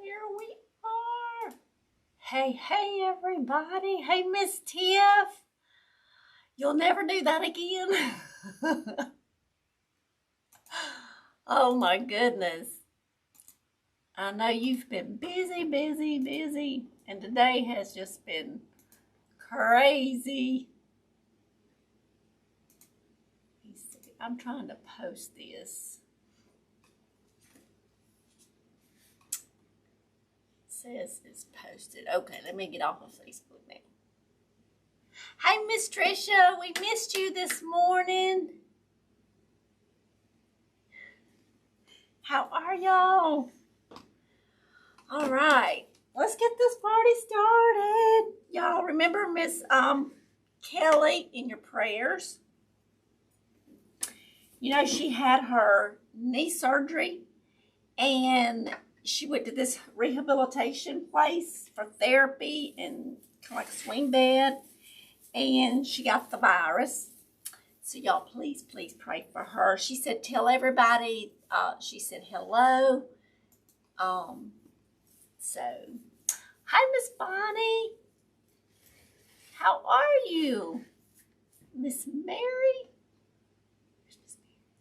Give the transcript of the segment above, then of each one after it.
Here we are. Hey, everybody. Hey, Miss Tiff. You'll never do that again. Oh, my goodness. I know you've been busy, and today has just been crazy. Let me see. I'm trying to post this. Says it's posted. Okay, let me get off of Facebook now. Hey, Miss Tricia, we missed you this morning. How are y'all? All right, let's get this party started. Y'all remember Miss Kelly in your prayers? You know, she had her knee surgery and she went to this rehabilitation place for therapy and kind of like a swing bed, and she got the virus. So y'all, please pray for her. She said, tell everybody, she said hello. So, hi, Miss Bonnie. How are you? Miss Mary?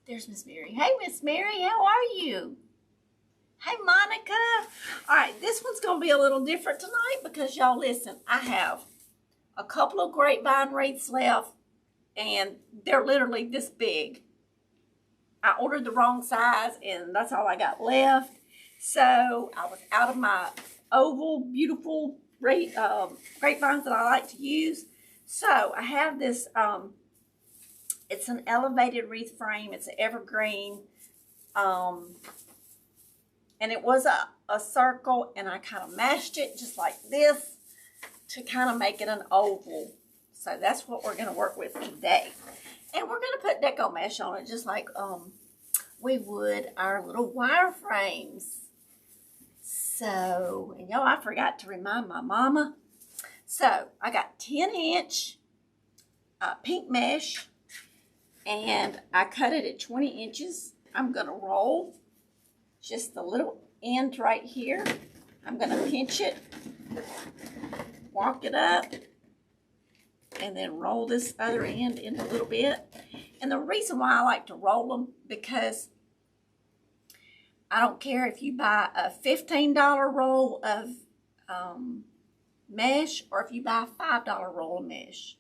There's Miss Mary. Hey, Miss Mary, how are you? Hey, Monica. All right, this one's going to be a little different tonight because, y'all, listen, I have a couple of grapevine wreaths left, and they're literally this big. I ordered the wrong size, and that's all I got left. So I was out of my oval, beautiful grapevines that I like to use. So I have this, it's an elevated wreath frame. It's an evergreen. And it was a circle, and I kind of mashed it just like this to kind of make it an oval. So that's what we're going to work with today. And we're going to put deco-mesh on it just like we would our little wire frames. So, and y'all, I forgot to remind my mama. So I got 10-inch pink mesh, and I cut it at 20 inches. I'm going to roll just the little end right here. I'm going to pinch it, walk it up, and then roll this other end in a little bit. And the reason why I like to roll them, because I don't care if you buy a $15 roll of mesh or if you buy a $5 roll of mesh.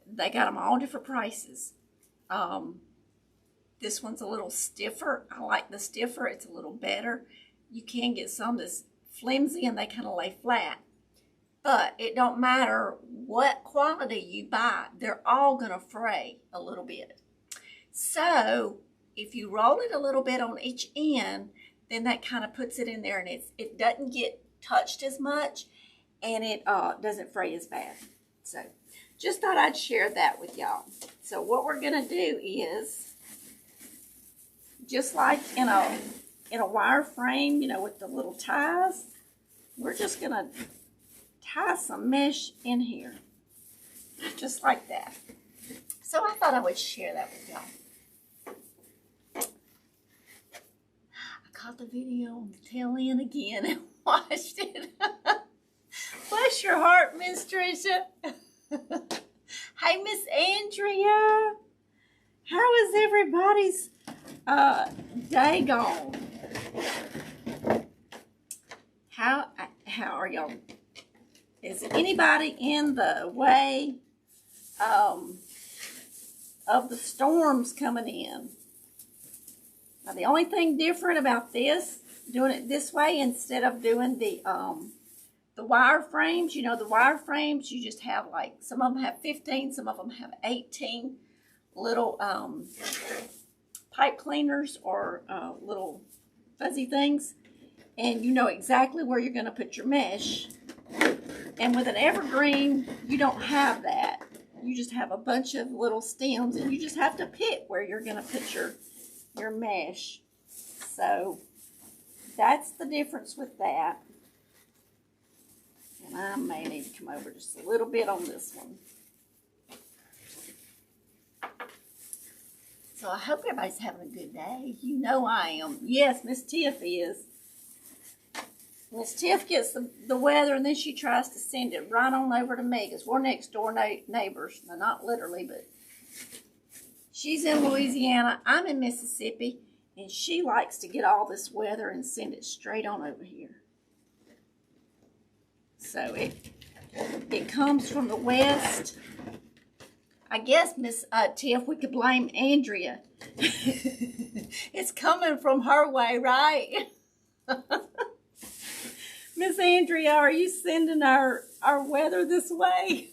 They got them all different prices. This one's a little stiffer. I like the stiffer. It's a little better. You can get some that's flimsy and they kind of lay flat. But it don't matter what quality you buy. They're all going to fray a little bit. So if you roll it a little bit on each end, then that kind of puts it in there, and it doesn't get touched as much, and it doesn't fray as bad. So just thought I'd share that with y'all. So what we're going to do is, just like in a wire frame, you know, with the little ties, we're just going to tie some mesh in here, just like that. So I thought I would share that with y'all. I caught the video on the tail end again and watched it. Bless your heart, Miss Tricia. Hey, Miss Andrea. How is everybody's day gone? How are y'all? Is anybody in the way of the storms coming in? Now, the only thing different about this, doing it this way instead of doing the wire frames, you know, the wire frames, you just have like, some of them have 15, some of them have 18 little pipe cleaners or little fuzzy things, and you know exactly where you're going to put your mesh. And with an evergreen, you don't have that. You just have a bunch of little stems, and you just have to pick where you're going to put your mesh. So that's the difference with that. And I may need to come over just a little bit on this one. So I hope everybody's having a good day. You know I am. Yes, Miss Tiff is. Miss Tiff gets the weather, and then she tries to send it right on over to me, because we're next door neighbors. No, not literally, but she's in Louisiana. I'm in Mississippi, and she likes to get all this weather and send it straight on over here. So it comes from the west. I guess, Miss Tiff, we could blame Andrea. It's coming from her way, right? Miss Andrea, are you sending our weather this way?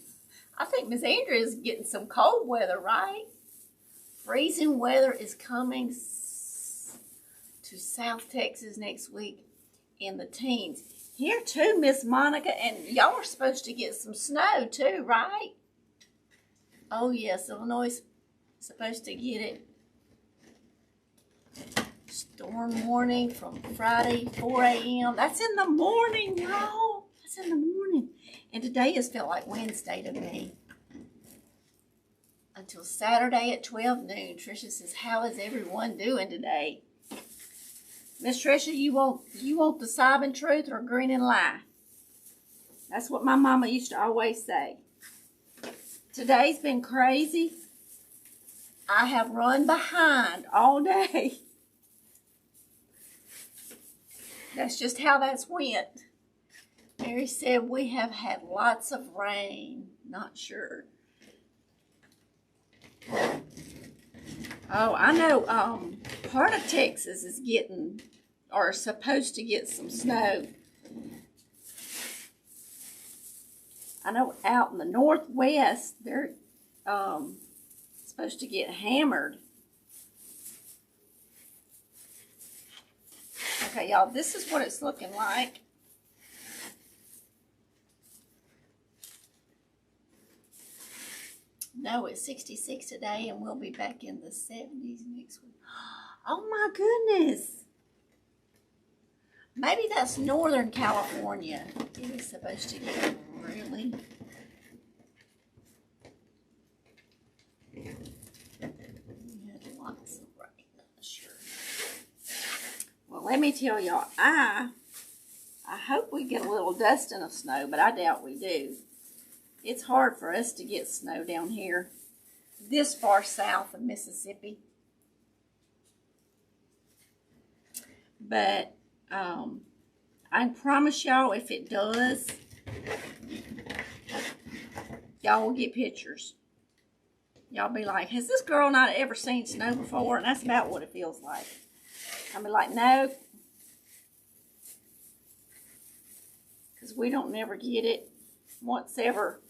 I think Miss Andrea is getting some cold weather, right? Freezing weather is coming to South Texas next week in the teens. Here too, Miss Monica, and y'all are supposed to get some snow too, right? Oh yes, Illinois is supposed to get it. Storm warning from Friday, 4 a.m. That's in the morning, y'all. That's in the morning. And today has felt like Wednesday to me. Until Saturday at 12 noon. Tricia says, how is everyone doing today? Miss Tricia, you want the sobbing truth or grinning lie? That's what my mama used to always say. Today's been crazy. I have run behind all day. That's just how that's went. Mary said we have had lots of rain. Not sure. Oh, I know part of Texas is getting, or supposed to get some snow. I know out in the northwest, they're supposed to get hammered. Okay, y'all, this is what it's looking like. No, it's 66 today, and we'll be back in the 70s next week. Oh, my goodness. Maybe that's Northern California. It is supposed to get really... We had lots of rain, I'm sure. Well, let me tell y'all, I hope we get a little dusting of snow, but I doubt we do. It's hard for us to get snow down here this far south of Mississippi. But I promise y'all, if it does, y'all will get pictures. Y'all be like, has this girl not ever seen snow before? And that's about what it feels like. I'll be like, no. Because we don't never get it once ever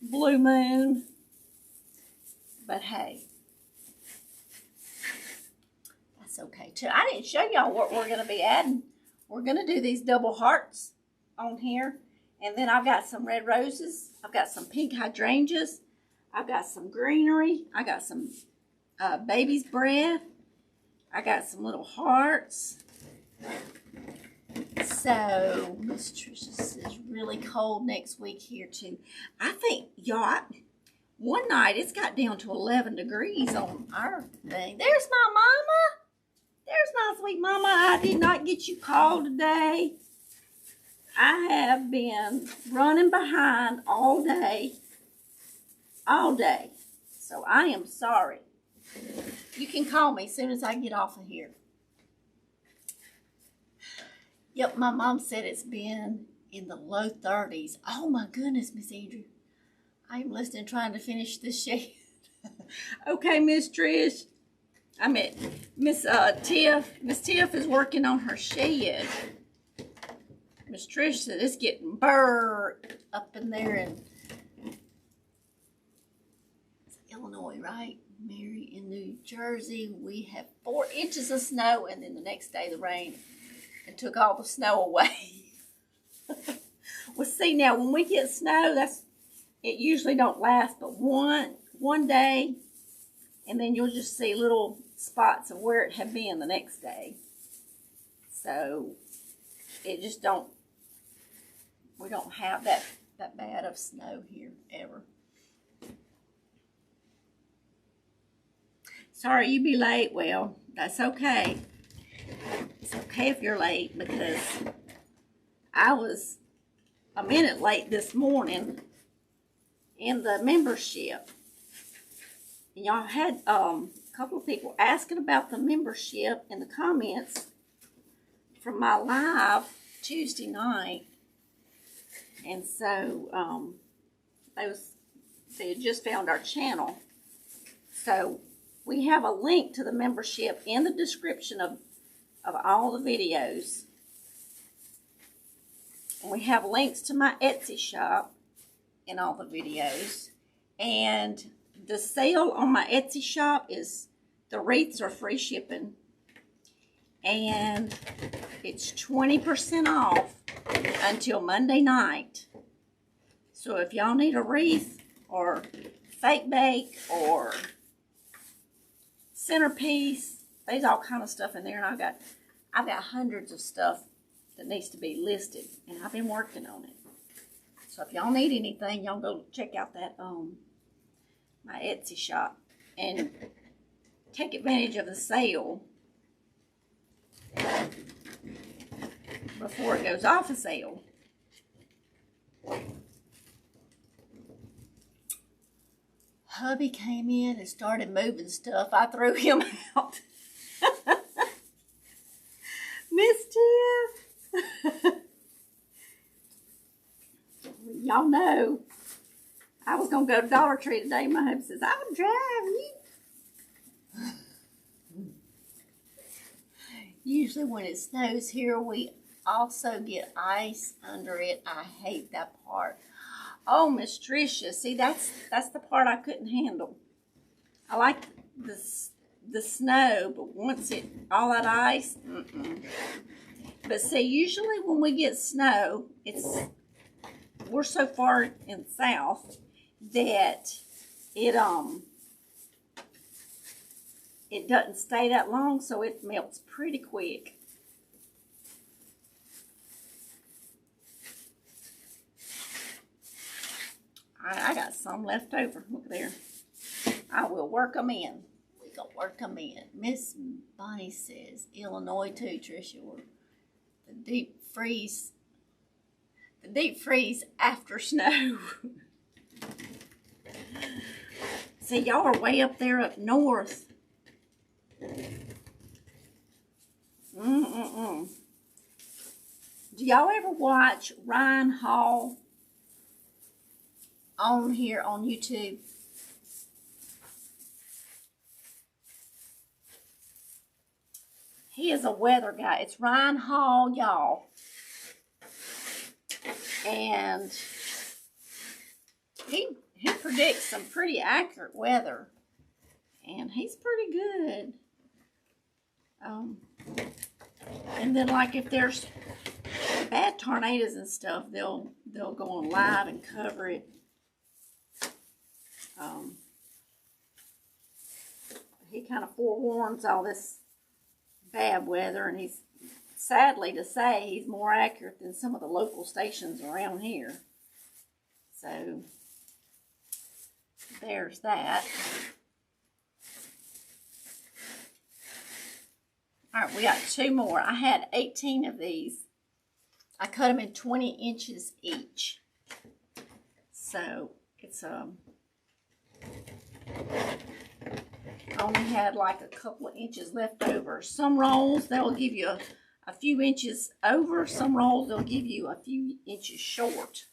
blue moon. But hey, that's okay too. I didn't show y'all what we're going to be adding. We're going to do these double hearts on here. And then I've got some red roses. I've got some pink hydrangeas. I've got some greenery. I got some baby's breath. I got some little hearts. So, Miss Tricia says really cold next week here too. I think, y'all, one night it's got down to 11 degrees on our thing. There's my mama. There's my sweet mama. I did not get you called today. I have been running behind all day. All day. So I am sorry. You can call me as soon as I get off of here. Yep, my mom said it's been in the low 30s. Oh my goodness, Miss Andrew. I'm listening, trying to finish this shed. Okay, Miss Trish. I mean, Miss Tiff. Miss Tiff is working on her shed. Miss Trish said it's getting burnt up in there in Illinois, right? Mary in New Jersey. We have 4 inches of snow, and then the next day the rain and took all the snow away. Well, see, now when we get snow, it usually don't last but one day, and then you'll just see little spots of where it had been the next day. So it just we don't have that bad of snow here ever. Sorry you be late. Well, that's okay. It's okay if you're late, because I was a minute late this morning in the membership. And y'all had a couple of people asking about the membership in the comments from my live Tuesday night. And so they had just found our channel. So we have a link to the membership in the description of all the videos. And we have links to my Etsy shop in all the videos. And the sale on my Etsy shop is, the wreaths are free shipping. And it's 20% off until Monday night. So if y'all need a wreath or fake bake or centerpiece, there's all kind of stuff in there. And I've got hundreds of stuff that needs to be listed, and I've been working on it. So if y'all need anything, y'all go check out that my Etsy shop and take advantage of the sale before it goes off of sale. Hubby came in and started moving stuff. I threw him out. Mischief. Y'all know I was going to go to Dollar Tree today. My husband says, I'll drive you. Usually when it snows here, we also get ice under it. I hate that part. Oh, Miss Tricia, see, that's the part I couldn't handle. I like the snow, but once all that ice, But see, usually when we get snow, we're so far in the south that it doesn't stay that long, so it melts pretty quick. I got some left over. Look there. I will work them in. We gonna work them in. Miss Bonnie says Illinois too, Tricia. The deep freeze after snow. See, y'all are way up there up north. Do y'all ever watch Ryan Hall on here on YouTube? He is a weather guy. It's Ryan Hall, y'all. And he predicts some pretty accurate weather. And he's pretty good. And then, like, if there's bad tornadoes and stuff, they'll go on live and cover it. He kind of forewarns all this bad weather, and he's, sadly to say, he's more accurate than some of the local stations around here. So there's that. All right, we got 2 more. I had 18 of these. I cut them in 20 inches each. So it's I only had like a couple of inches left over. Some rolls, they'll give you a few inches over. Some rolls, they'll give you a few inches short.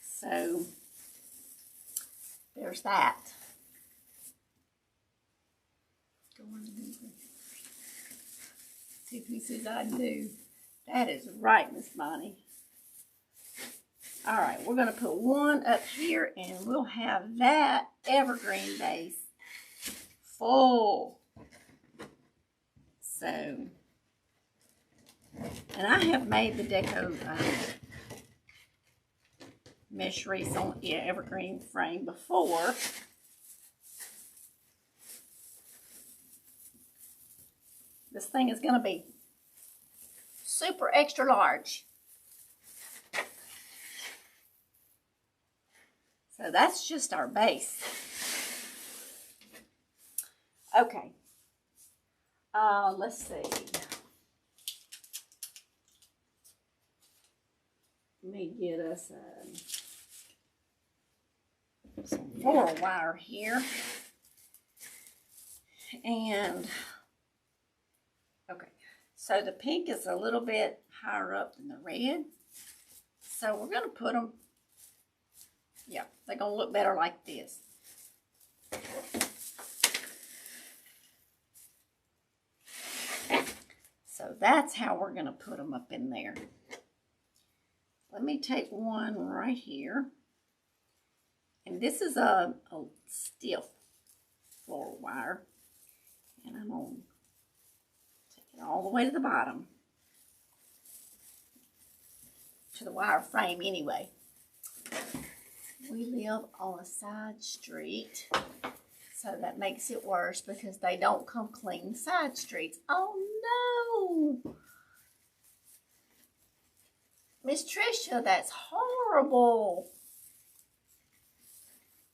So there's that. Two pieces I do. That is right, Miss Bonnie. All right, we're going to put one up here, and we'll have that evergreen base full. So, and I have made the deco-mesh wreaths on evergreen frame before. This thing is going to be super extra large. So that's just our base. Okay. Let's see. Let me get us some floral wire here. And, okay, so the pink is a little bit higher up than the red. So we're going to put them, yeah, they're going to look better like this. So that's how we're going to put them up in there. Let me take one right here. And this is a stiff floral wire. And I'm going to take it all the way to the bottom. To the wire frame anyway. We live on a side street. So that makes it worse because they don't come clean side streets. Oh no! Miss Tricia, that's horrible.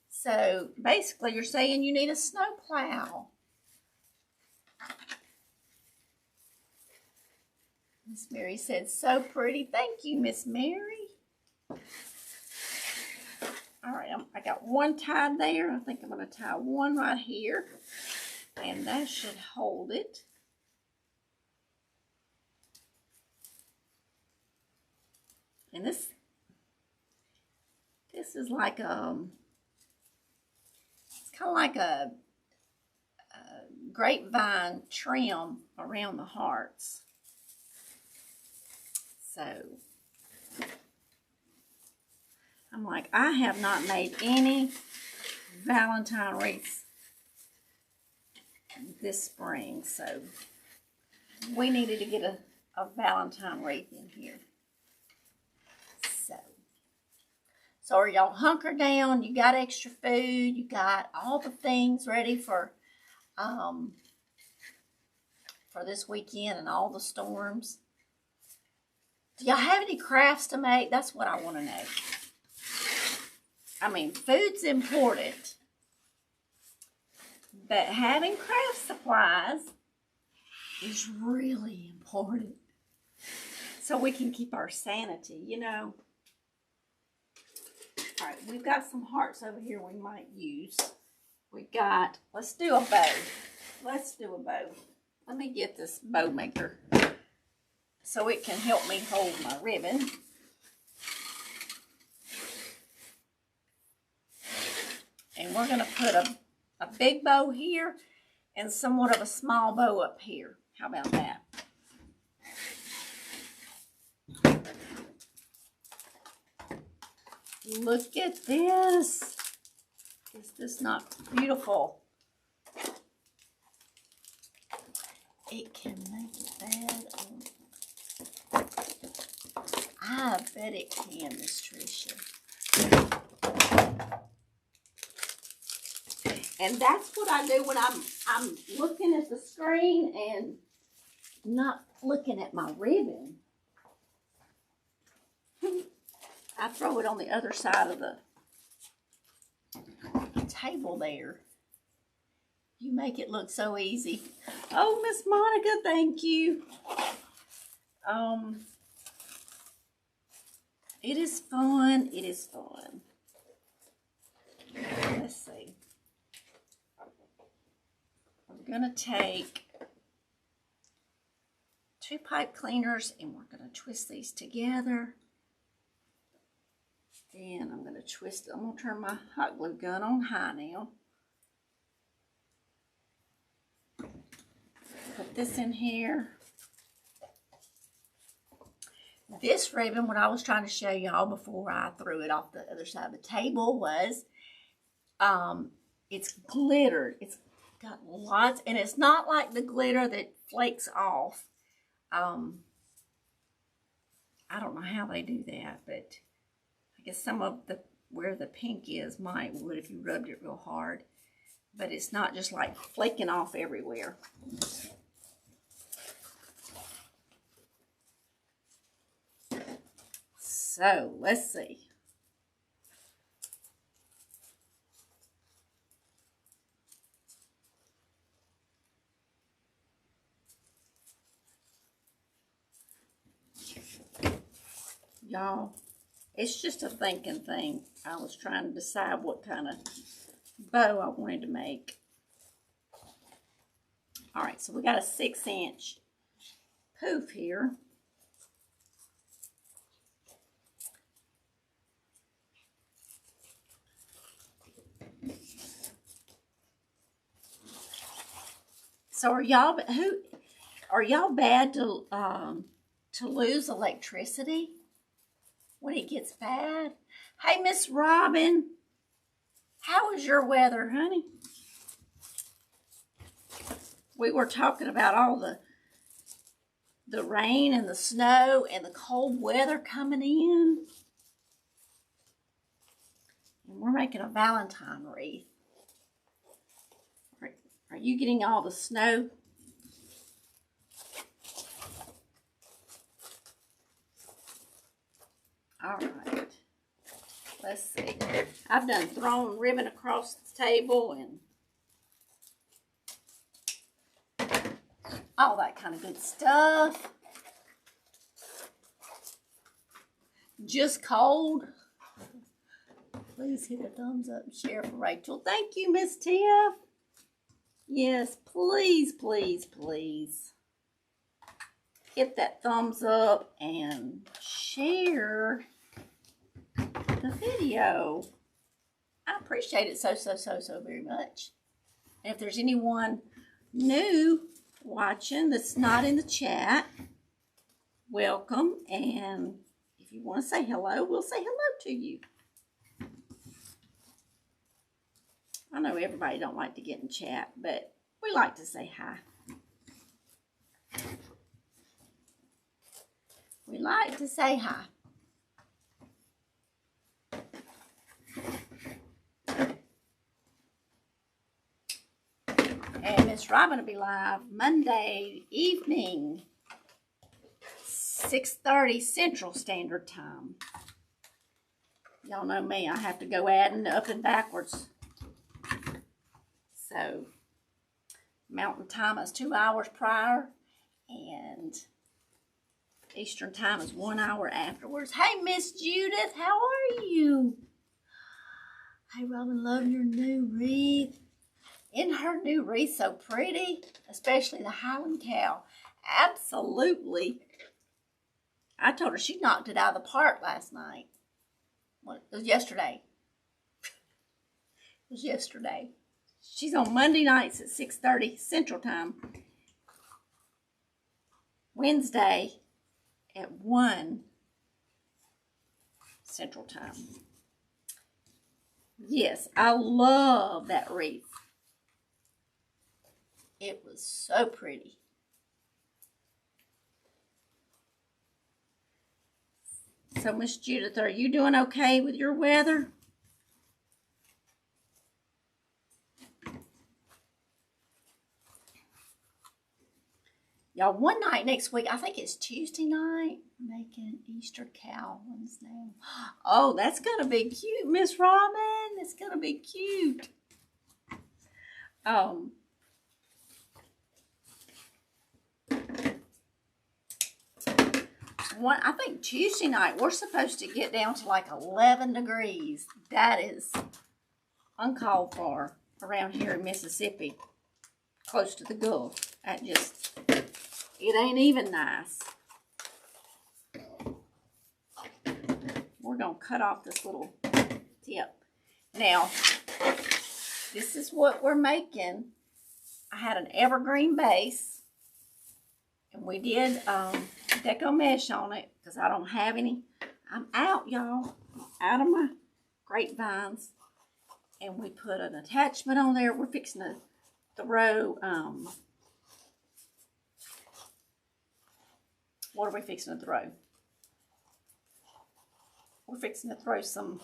So basically you're saying you need a snowplow. Miss Mary said, so pretty. Thank you, Miss Mary. All right, I got one tied there. I think I'm going to tie one right here. And that should hold it. And this is like it's kind of like a grapevine trim around the hearts. So I'm like, I have not made any Valentine wreaths this spring, so we needed to get a Valentine wreath in here. So are y'all hunkered down? You got extra food? You got all the things ready for this weekend and all the storms? Do y'all have any crafts to make? That's what I want to know. I mean, food's important, but having craft supplies is really important so we can keep our sanity, you know. All right, we've got some hearts over here we might use. We got, let's do a bow. Let's do a bow. Let me get this bow maker so it can help me hold my ribbon. And we're going to put a big bow here and somewhat of a small bow up here. How about that? Look at this. Is this not beautiful? It can make it bad. I bet it can, Miss Tricia. And that's what I do when I'm looking at the screen and not looking at my ribbon. I throw it on the other side of the table there. You make it look so easy. Oh, Miss Monica, thank you. It is fun. It is fun. Let's see. We're going to take 2 pipe cleaners and we're going to twist these together. And I'm going to twist it. I'm going to turn my hot glue gun on high now. Put this in here. This ribbon, what I was trying to show y'all before I threw it off the other side of the table was, it's glittered. It's got lots, and it's not like the glitter that flakes off. I don't know how they do that, but I guess some of where the pink is would if you rubbed it real hard. But it's not just like flaking off everywhere. So, let's see. Y'all, It's just a thinking thing. I was trying to decide what kind of bow I wanted to make. All right, so we got a 6-inch poof here. So are y'all bad to lose electricity when it gets bad? Hey, Miss Robin, how is your weather, honey? We were talking about all the rain and the snow and the cold weather coming in. And we're making a Valentine wreath. Are you getting all the snow? All right. Let's see. I've done thrown ribbon across the table and all that kind of good stuff. Just cold. Please hit a thumbs up and share for Rachel. Thank you, Miss Tiff. Yes, please, please, please. Hit that thumbs up and share the video. I appreciate it so very much. And if there's anyone new watching that's not in the chat, welcome. And if you want to say hello, we'll say hello to you. I know everybody don't like to get in chat, but we like to say hi. We like to say hi. And Miss Robin will be live Monday evening, 6:30 Central Standard Time. Y'all know me, I have to go adding up and backwards. So, Mountain Time is 2 hours prior, and Eastern Time is 1 hour afterwards. Hey, Miss Judith, how are you? Hey, Robin, love your new wreath. Isn't her new wreath so pretty? Especially the Highland cow. Absolutely. I told her she knocked it out of the park last night. What? It was yesterday. It was yesterday. She's on Monday nights at 6:30 Central Time. Wednesday at 1 Central Time. Yes, I love that wreath. It was so pretty. So, Miss Judith, are you doing okay with your weather? Y'all, one night next week, I think it's Tuesday night, making Easter cow ones now. Oh, that's going to be cute, Miss Robin. It's going to be cute. I think Tuesday night, we're supposed to get down to like 11 degrees. That is uncalled for around here in Mississippi, close to the Gulf. It ain't even nice. We're going to cut off this little tip. Now, this is what we're making. I had an evergreen base, and we did deco-mesh on it because I don't have any. I'm out, y'all. I'm out of my grapevines. And we put an attachment on there. We're fixing to throw... what are we fixing to throw? We're fixing to throw some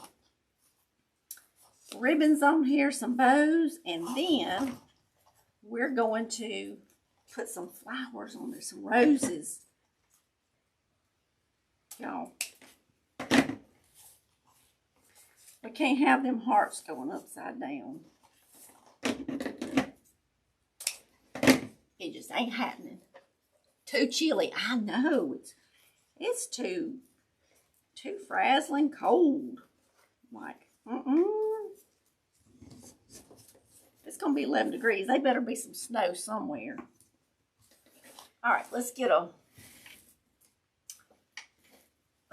ribbons on here, some bows, and then we're going to put some flowers on there, some roses. Y'all, we can't have them hearts going upside down. It just ain't happening. Too chilly. I know it's too too frazzling cold. Like, It's going to be 11 degrees. They better be some snow somewhere. All right, let's get a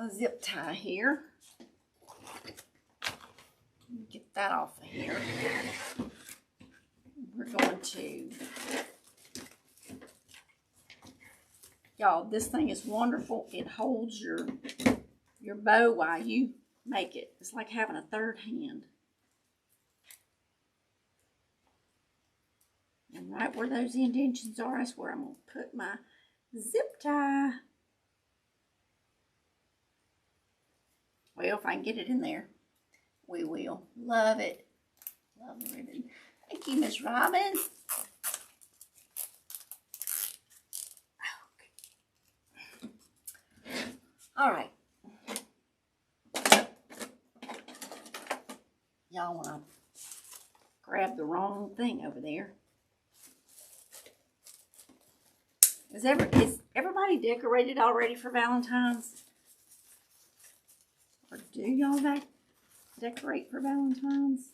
zip tie here. Get that off of here. We're going to, y'all, this thing is wonderful. It holds your bow while you make it. It's like having a third hand. And right where those indentions are, that's where I'm going to put my zip tie. Well, if I can get it in there, we will. Love it. Love the ribbon. Thank you, Miss Robin. Okay. All right. Y'all want to grab the wrong thing over there. Is everybody decorated already for Valentine's? Or do y'all decorate for Valentine's?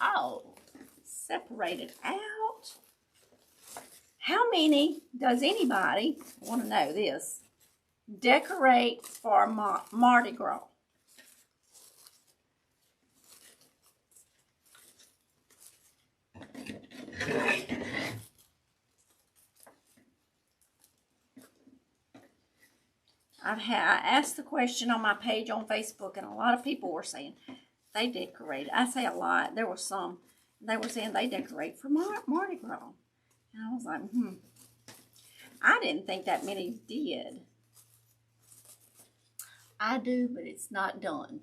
Oh, separated out. How many does anybody, I want to know this, decorate for Mardi Gras? I asked the question on my page on Facebook, and a lot of people were saying they decorate. I say a lot. There were some. They were saying they decorate for Mardi Gras. And I was like, I didn't think that many did. I do, but it's not done.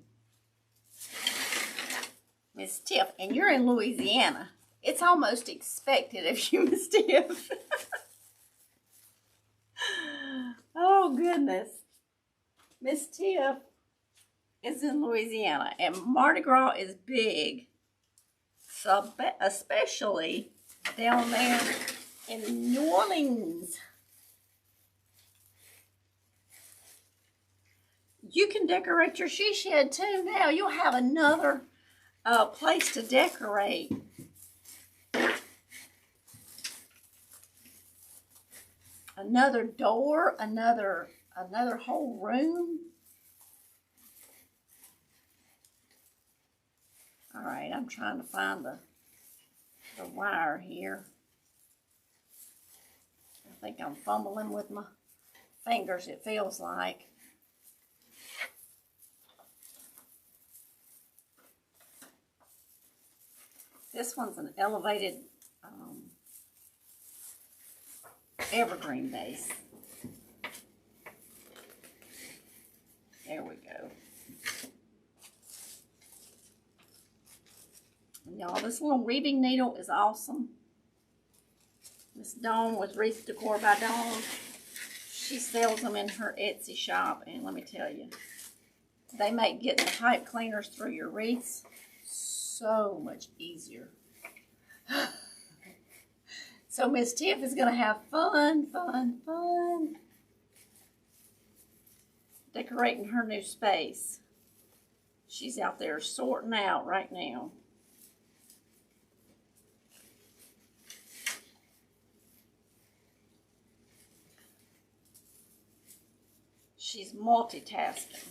Miss Tiff, and you're in Louisiana. It's almost expected of you, Miss Tiff. Oh, goodness. Miss Tiff is in Louisiana, and Mardi Gras is big. So, especially down there in New Orleans. You can decorate your she shed too now. You'll have another place to decorate. Another door, another whole room. All right, I'm trying to find the wire here. I think I'm fumbling with my fingers, it feels like. This one's an elevated evergreen base. There we go. Y'all, this little weaving needle is awesome. Miss Dawn with Wreath Decor by Dawn. She sells them in her Etsy shop, and let me tell you, they make getting the pipe cleaners through your wreaths so much easier. So Miss Tiff is going to have fun decorating her new space. She's out there sorting out right now. She's multitasking.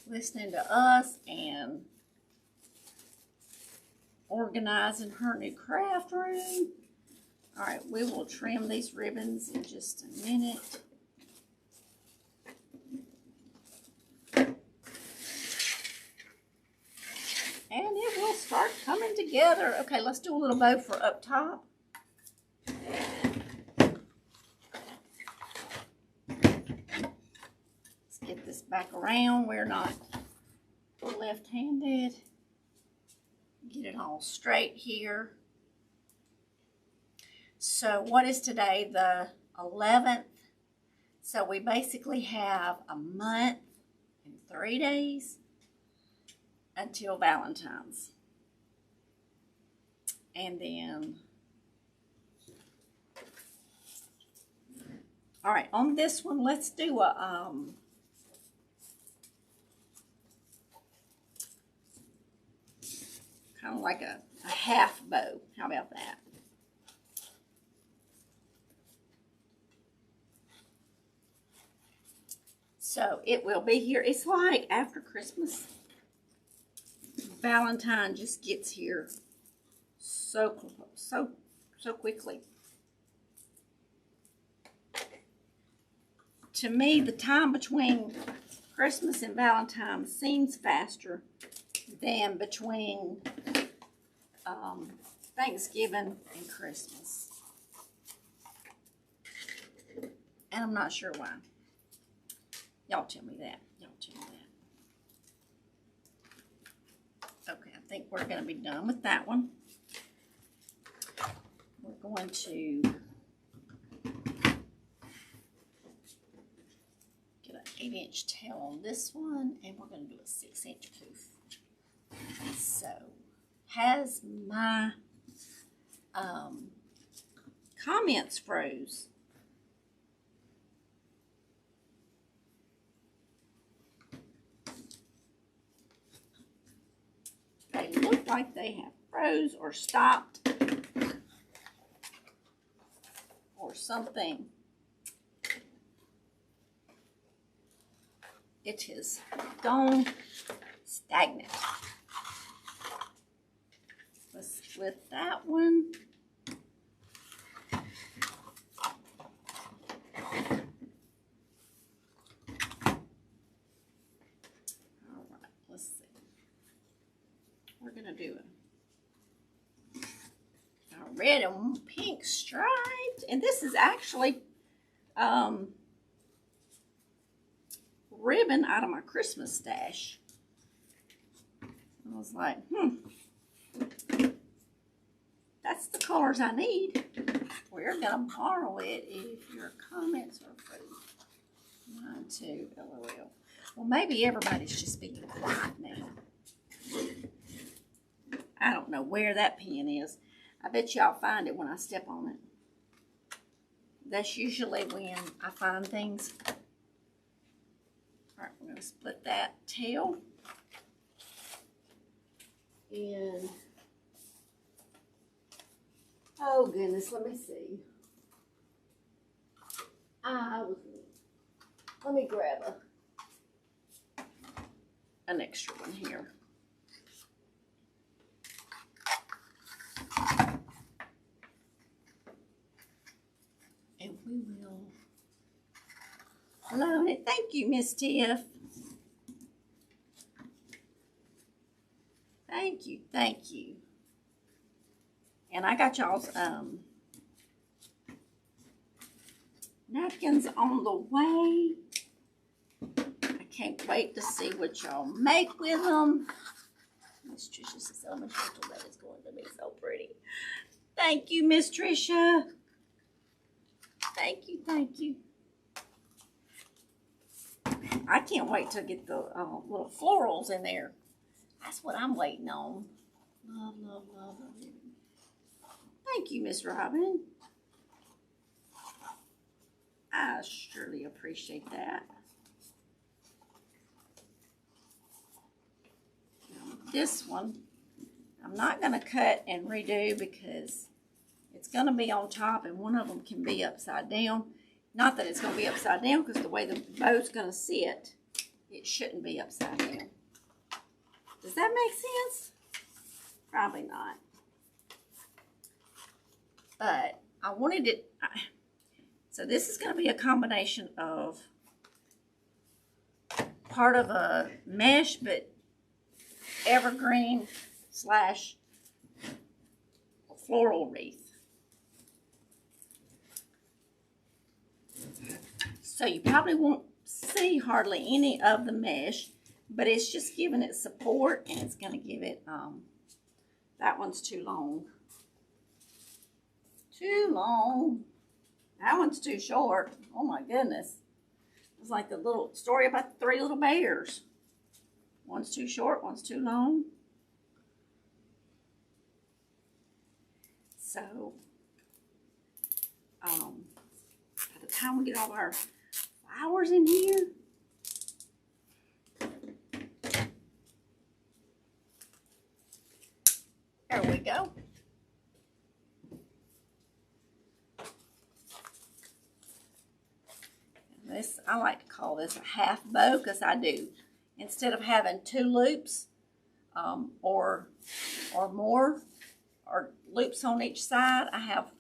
Listening to us and organizing her new craft room. All right, we will trim these ribbons in just a minute. And it will start coming together. Okay, let's do a little bow for up top. Let's get this back around. We're not left-handed. Get it all straight here. So what is today? The 11th. So we basically have a month and 3 days until Valentine's. And then, all right, on this one, let's do a, kind of like a half bow. How about that? So it will be here. It's like after Christmas, Valentine just gets here so quickly. To me, the time between Christmas and Valentine seems faster than between Thanksgiving and Christmas. And I'm not sure why. Y'all tell me that. Y'all tell me that. Okay, I think we're going to be done with that one. We're going to get an 8-inch tail on this one, and we're going to do a 6-inch poof. So, has my comments froze? They look like they have froze or stopped or something. It has gone stagnant. Let's split that one. We're going to do a red and pink striped. And this is actually ribbon out of my Christmas stash. I was like, that's the colors I need. We're going to borrow it if your comments are free. Mine too, LOL. Well, maybe everybody's just being quiet now. I don't know where that pen is. I bet y'all find it when I step on it. That's usually when I find things. All right, we're going to split that tail. And, oh goodness, let me see. Let me grab an extra one here. And we will load it. Thank you, Miss Tiff. Thank you, thank you. And I got y'all's napkins on the way. I can't wait to see what y'all make with them. Miss Trisha says, "Oh, Miss Rachel, that is going to be so pretty." Thank you, Miss Trisha. Thank you, thank you. I can't wait to get the little florals in there. That's what I'm waiting on. Love, love, love, love. Thank you, Miss Robin. I surely appreciate that. Now, this one, I'm not going to cut and redo because it's going to be on top and one of them can be upside down. Not that it's going to be upside down because the way the bow's going to sit, it shouldn't be upside down. Does that make sense? Probably not. But I wanted it, so this is going to be a combination of part of a mesh, but evergreen slash floral wreath. So you probably won't see hardly any of the mesh, but it's just giving it support, and it's going to give it, that one's too long. Too long. That one's too short. Oh my goodness. It's like the little story about the 3 little bears. One's too short, one's too long. So, by the time we get all our flowers in here, there we go. This, I like to call this a half bow because I do. Instead of having 2 loops or more, or loops on each side, I have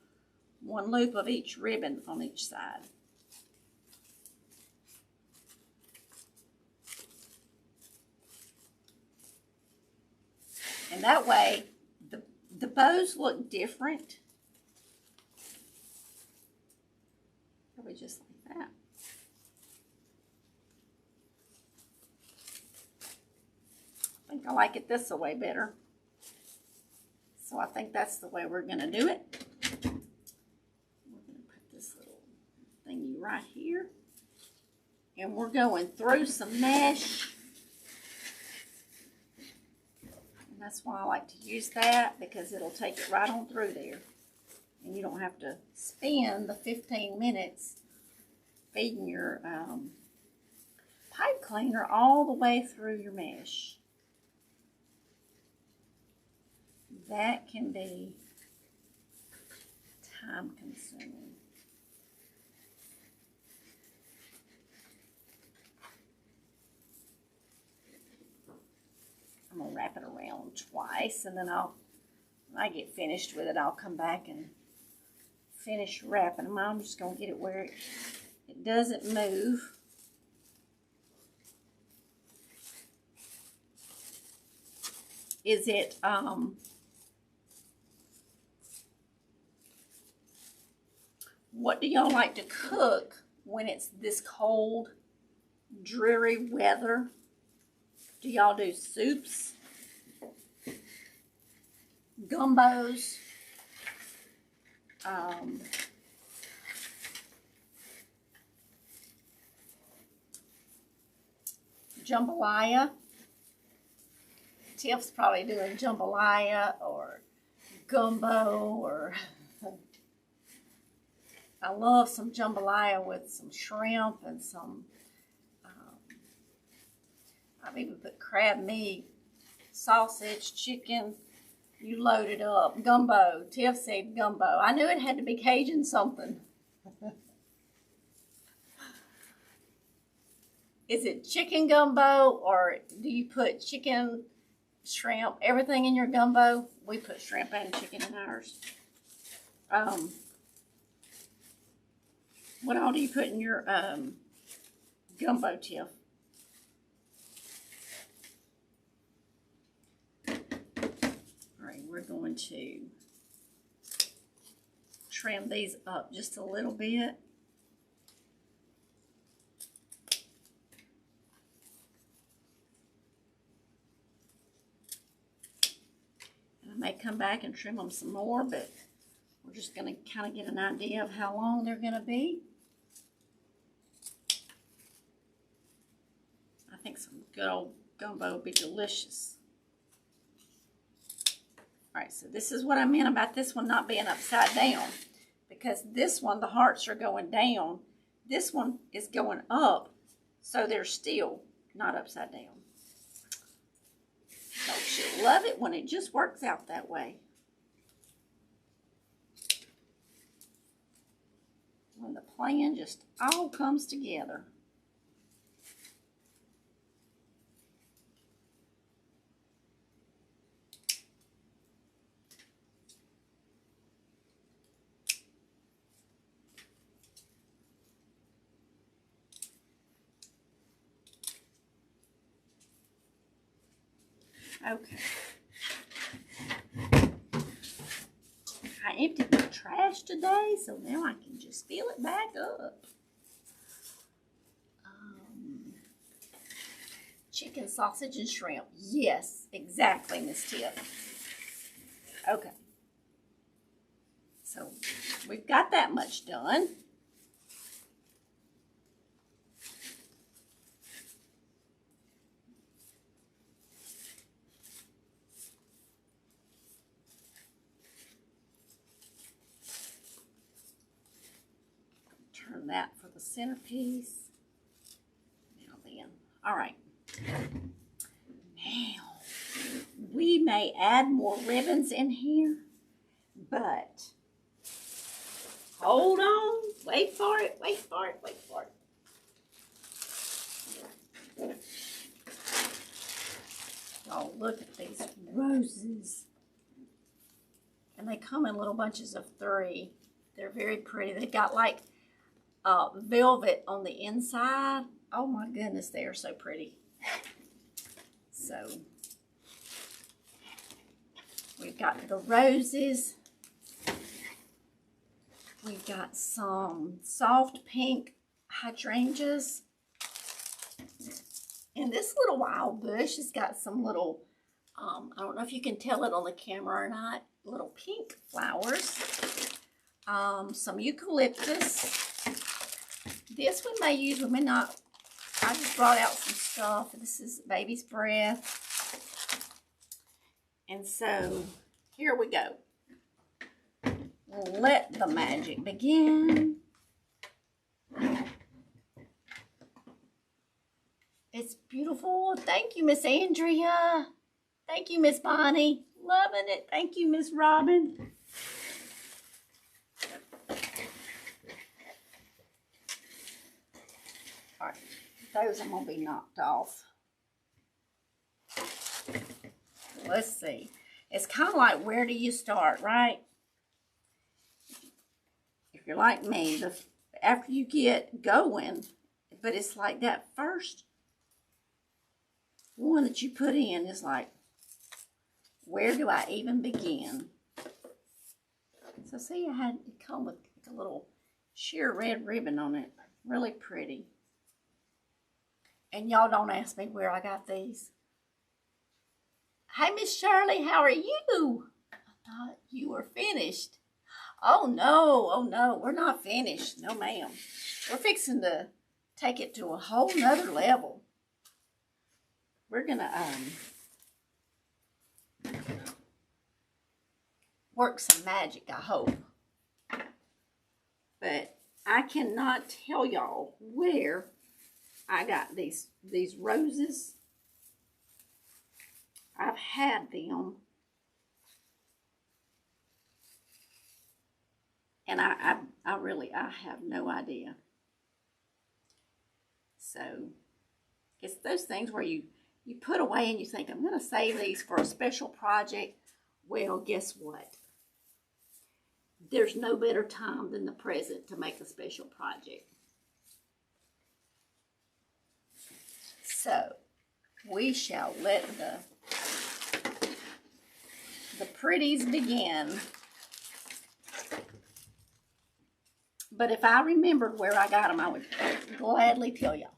1 loop of each ribbon on each side. And that way, the bows look different. Probably just like that. I think I like it this way better. So I think that's the way we're going to do it. We're going to put this little thingy right here. And we're going through some mesh. And that's why I like to use that, because it'll take it right on through there. And you don't have to spend the 15 minutes feeding your pipe cleaner all the way through your mesh. That can be time consuming. I'm going to wrap it around twice, and then when I get finished with it, I'll come back and finish wrapping them. I'm just going to get it where it doesn't move. Is it, what do y'all like to cook when it's this cold, dreary weather? Do y'all do soups, gumbos, jambalaya? Tiff's probably doing jambalaya or gumbo, or I love some jambalaya with some shrimp and some, I've even put crab meat, sausage, chicken. You load it up. Gumbo. Tiff said gumbo. I knew it had to be Cajun something. Is it chicken gumbo, or do you put chicken, shrimp, everything in your gumbo? We put shrimp and chicken in ours. What all do you put in your gumbo, Tiff? We're going to trim these up just a little bit. And I may come back and trim them some more, but we're just going to kind of get an idea of how long they're going to be. I think some good old gumbo would be delicious. Alright, so this is what I meant about this one not being upside down. Because this one, the hearts are going down. This one is going up, so they're still not upside down. Don't you love it when it just works out that way? When the plan just all comes together. Okay. I emptied my trash today, so now I can just fill it back up. Chicken, sausage, and shrimp. Yes, exactly, Miss Tiff. Okay. So we've got that much done. doing that for the centerpiece. Now then, all right. Now, we may add more ribbons in here, but hold on. Wait for it, wait for it, wait for it. Oh, look at these roses. And they come in little bunches of 3. They're very pretty. They got like velvet on the inside. Oh my goodness, they are so pretty. So, we've got the roses. We've got some soft pink hydrangeas. And this little wild bush has got some little, I don't know if you can tell it on the camera or not, little pink flowers. Some eucalyptus. This we may use, we may not. I just brought out some stuff. This is baby's breath. And so, here we go. Let the magic begin. It's beautiful. Thank you, Miss Andrea. Thank you, Miss Bonnie. Loving it. Thank you, Miss Robin. All right, those I'm going to be knocked off. Let's see. It's kind of like, where do you start, right? If you're like me, after you get going, but it's like that first one that you put in is like, where do I even begin? So see, I had it come with a little sheer red ribbon on it. Really pretty. And y'all don't ask me where I got these. Hey, Miss Shirley, how are you? I thought you were finished. Oh no, we're not finished. No, ma'am. We're fixing to take it to a whole nother level. We're gonna work some magic, I hope. But I cannot tell y'all where I got these roses. I've had them. And I really have no idea. So it's those things where you put away and you think, I'm going to save these for a special project. Well, guess what? There's no better time than the present to make a special project. So we shall let the pretties begin. But if I remembered where I got them, I would gladly tell y'all.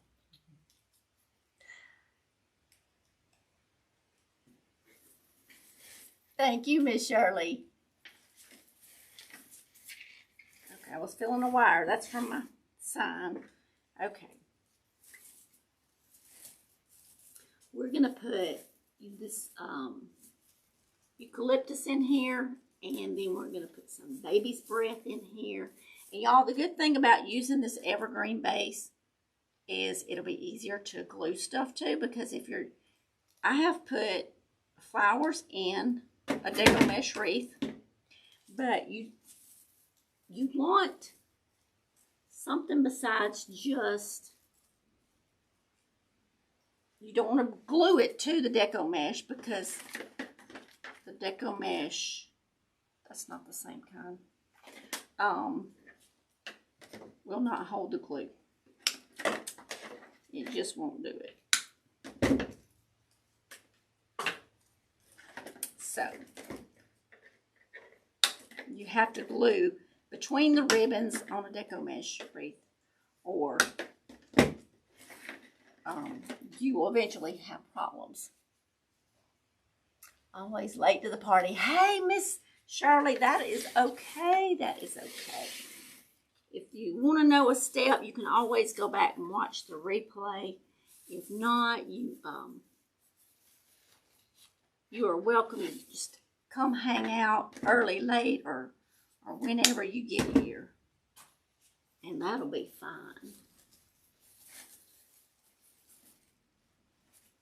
Thank you, Miss Shirley. Okay, I was feeling a wire. That's from my sign. Okay. We're going to put this eucalyptus in here, and then we're going to put some baby's breath in here. And y'all, the good thing about using this evergreen base is it'll be easier to glue stuff to, because I have put flowers in a deco-mesh wreath, but you want something besides just, you don't want to glue it to the deco-mesh, because the deco-mesh, that's not the same kind, will not hold the glue. It just won't do it. So, you have to glue between the ribbons on a deco-mesh wreath, or you will eventually have problems. Always late to the party. Hey, Miss Shirley, that is okay. That is okay. If you want to know a step, you can always go back and watch the replay. If not, you are welcome to just come hang out early, late, or whenever you get here. And that'll be fine.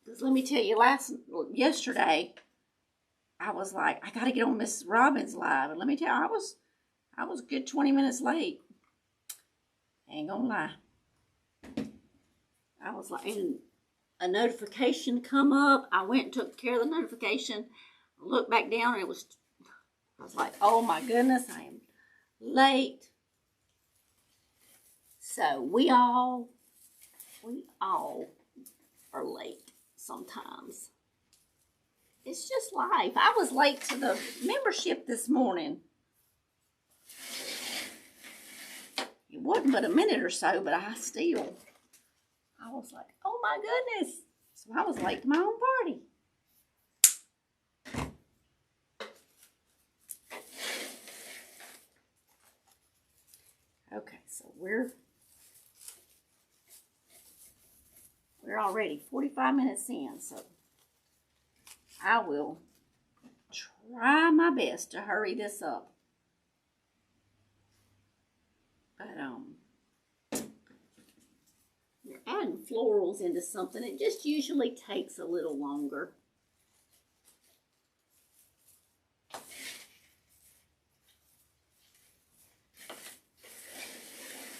Because let me tell you, yesterday, I was like, I got to get on Miss Robbins live. And let me tell you, I was a good 20 minutes late. Ain't gonna lie. I was like, and a notification come up. I went and took care of the notification. I looked back down and I was like, oh my goodness, I am late. So we all are late sometimes. It's just life. I was late to the membership this morning. It wasn't but a minute or so, but I was like, oh my goodness. So I was late to my own party. Okay, so we're already 45 minutes in, so I will try my best to hurry this up. But you're adding florals into something, it just usually takes a little longer.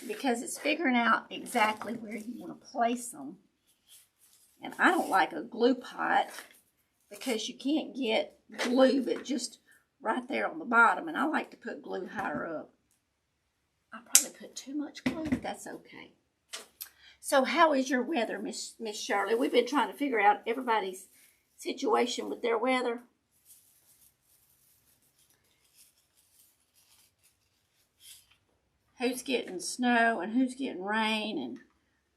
Because it's figuring out exactly where you want to place them. And I don't like a glue pot because you can't get glue but just right there on the bottom. And I like to put glue higher up. I probably put too much glue, but that's okay. So how is your weather, Miss Shirley? We've been trying to figure out everybody's situation with their weather. Who's getting snow and who's getting rain, and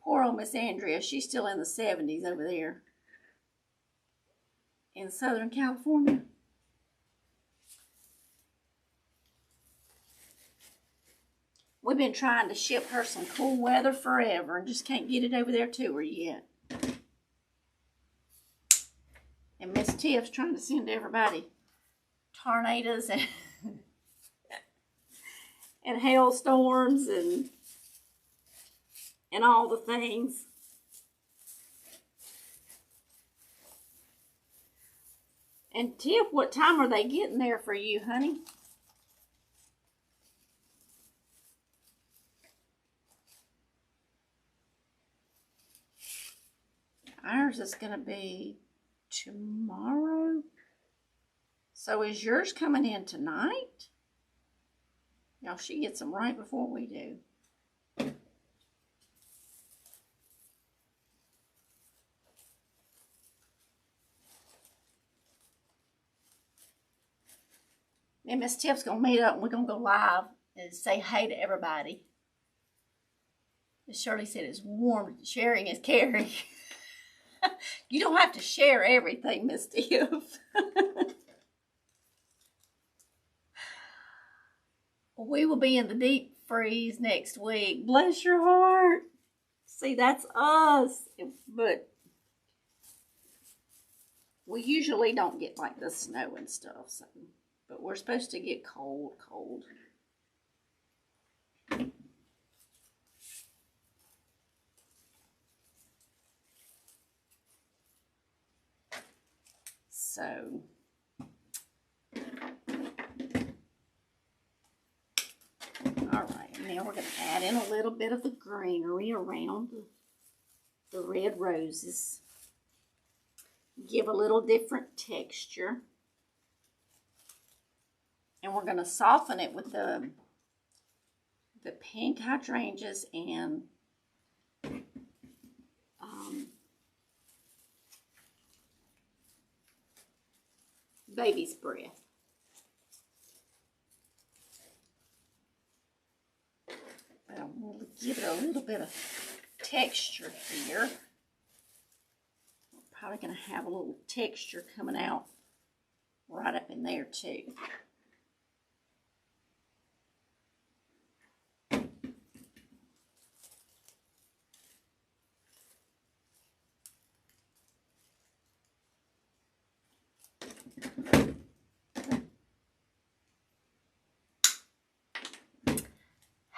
poor old Miss Andrea, she's still in the 70s over there in Southern California. We've been trying to ship her some cool weather forever and just can't get it over there to her yet. And Miss Tiff's trying to send everybody tornadoes and and hailstorms and all the things. And Tiff, what time are they getting there for you, honey? Ours is going to be tomorrow. So is yours coming in tonight? No, she gets them right before we do. And Miss Tiff's going to meet up and we're going to go live and say hey to everybody. As Shirley said, it's warm. Sharing is caring. You don't have to share everything, Miss Tiff. We will be in the deep freeze next week. Bless your heart. See, that's us. But we usually don't get like the snow and stuff. So, but we're supposed to get cold. So, all right, now we're going to add in a little bit of the greenery around the red roses. Give a little different texture. And we're going to soften it with the pink hydrangeas and baby's breath. But I want to give it a little bit of texture here. We're probably going to have a little texture coming out right up in there too.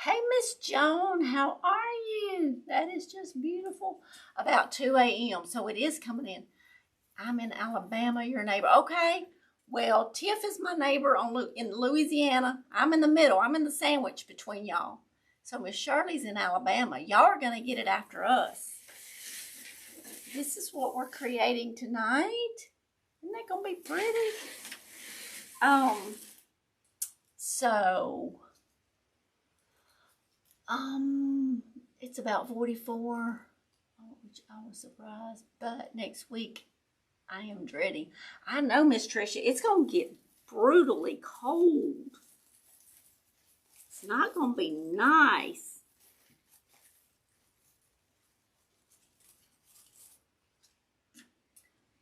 Hey, Miss Joan. How are you? That is just beautiful. About 2 a.m. So it is coming in. I'm in Alabama, your neighbor. Okay. Well, Tiff is my neighbor in Louisiana. I'm in the middle. I'm in the sandwich between y'all. So Miss Shirley's in Alabama. Y'all are going to get it after us. This is what we're creating tonight. Isn't that going to be pretty? It's about 44, which I was surprised, but next week I am dreading. I know, Miss Tricia, it's going to get brutally cold. It's not going to be nice.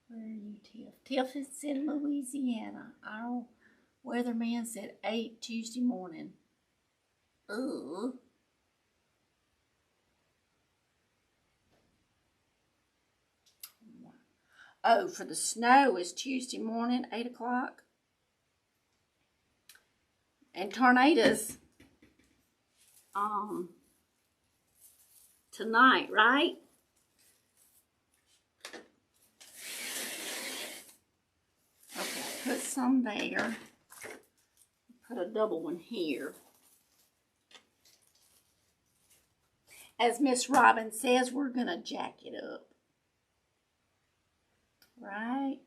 Where are you, Tiff? Tiff is in Louisiana. Our weatherman said 8 Tuesday morning. Ooh. Oh, for the snow is Tuesday morning, 8 o'clock. And tornadoes tonight, right? Okay, put some there. Put a double one here. As Miss Robin says, we're going to jack it up. Right?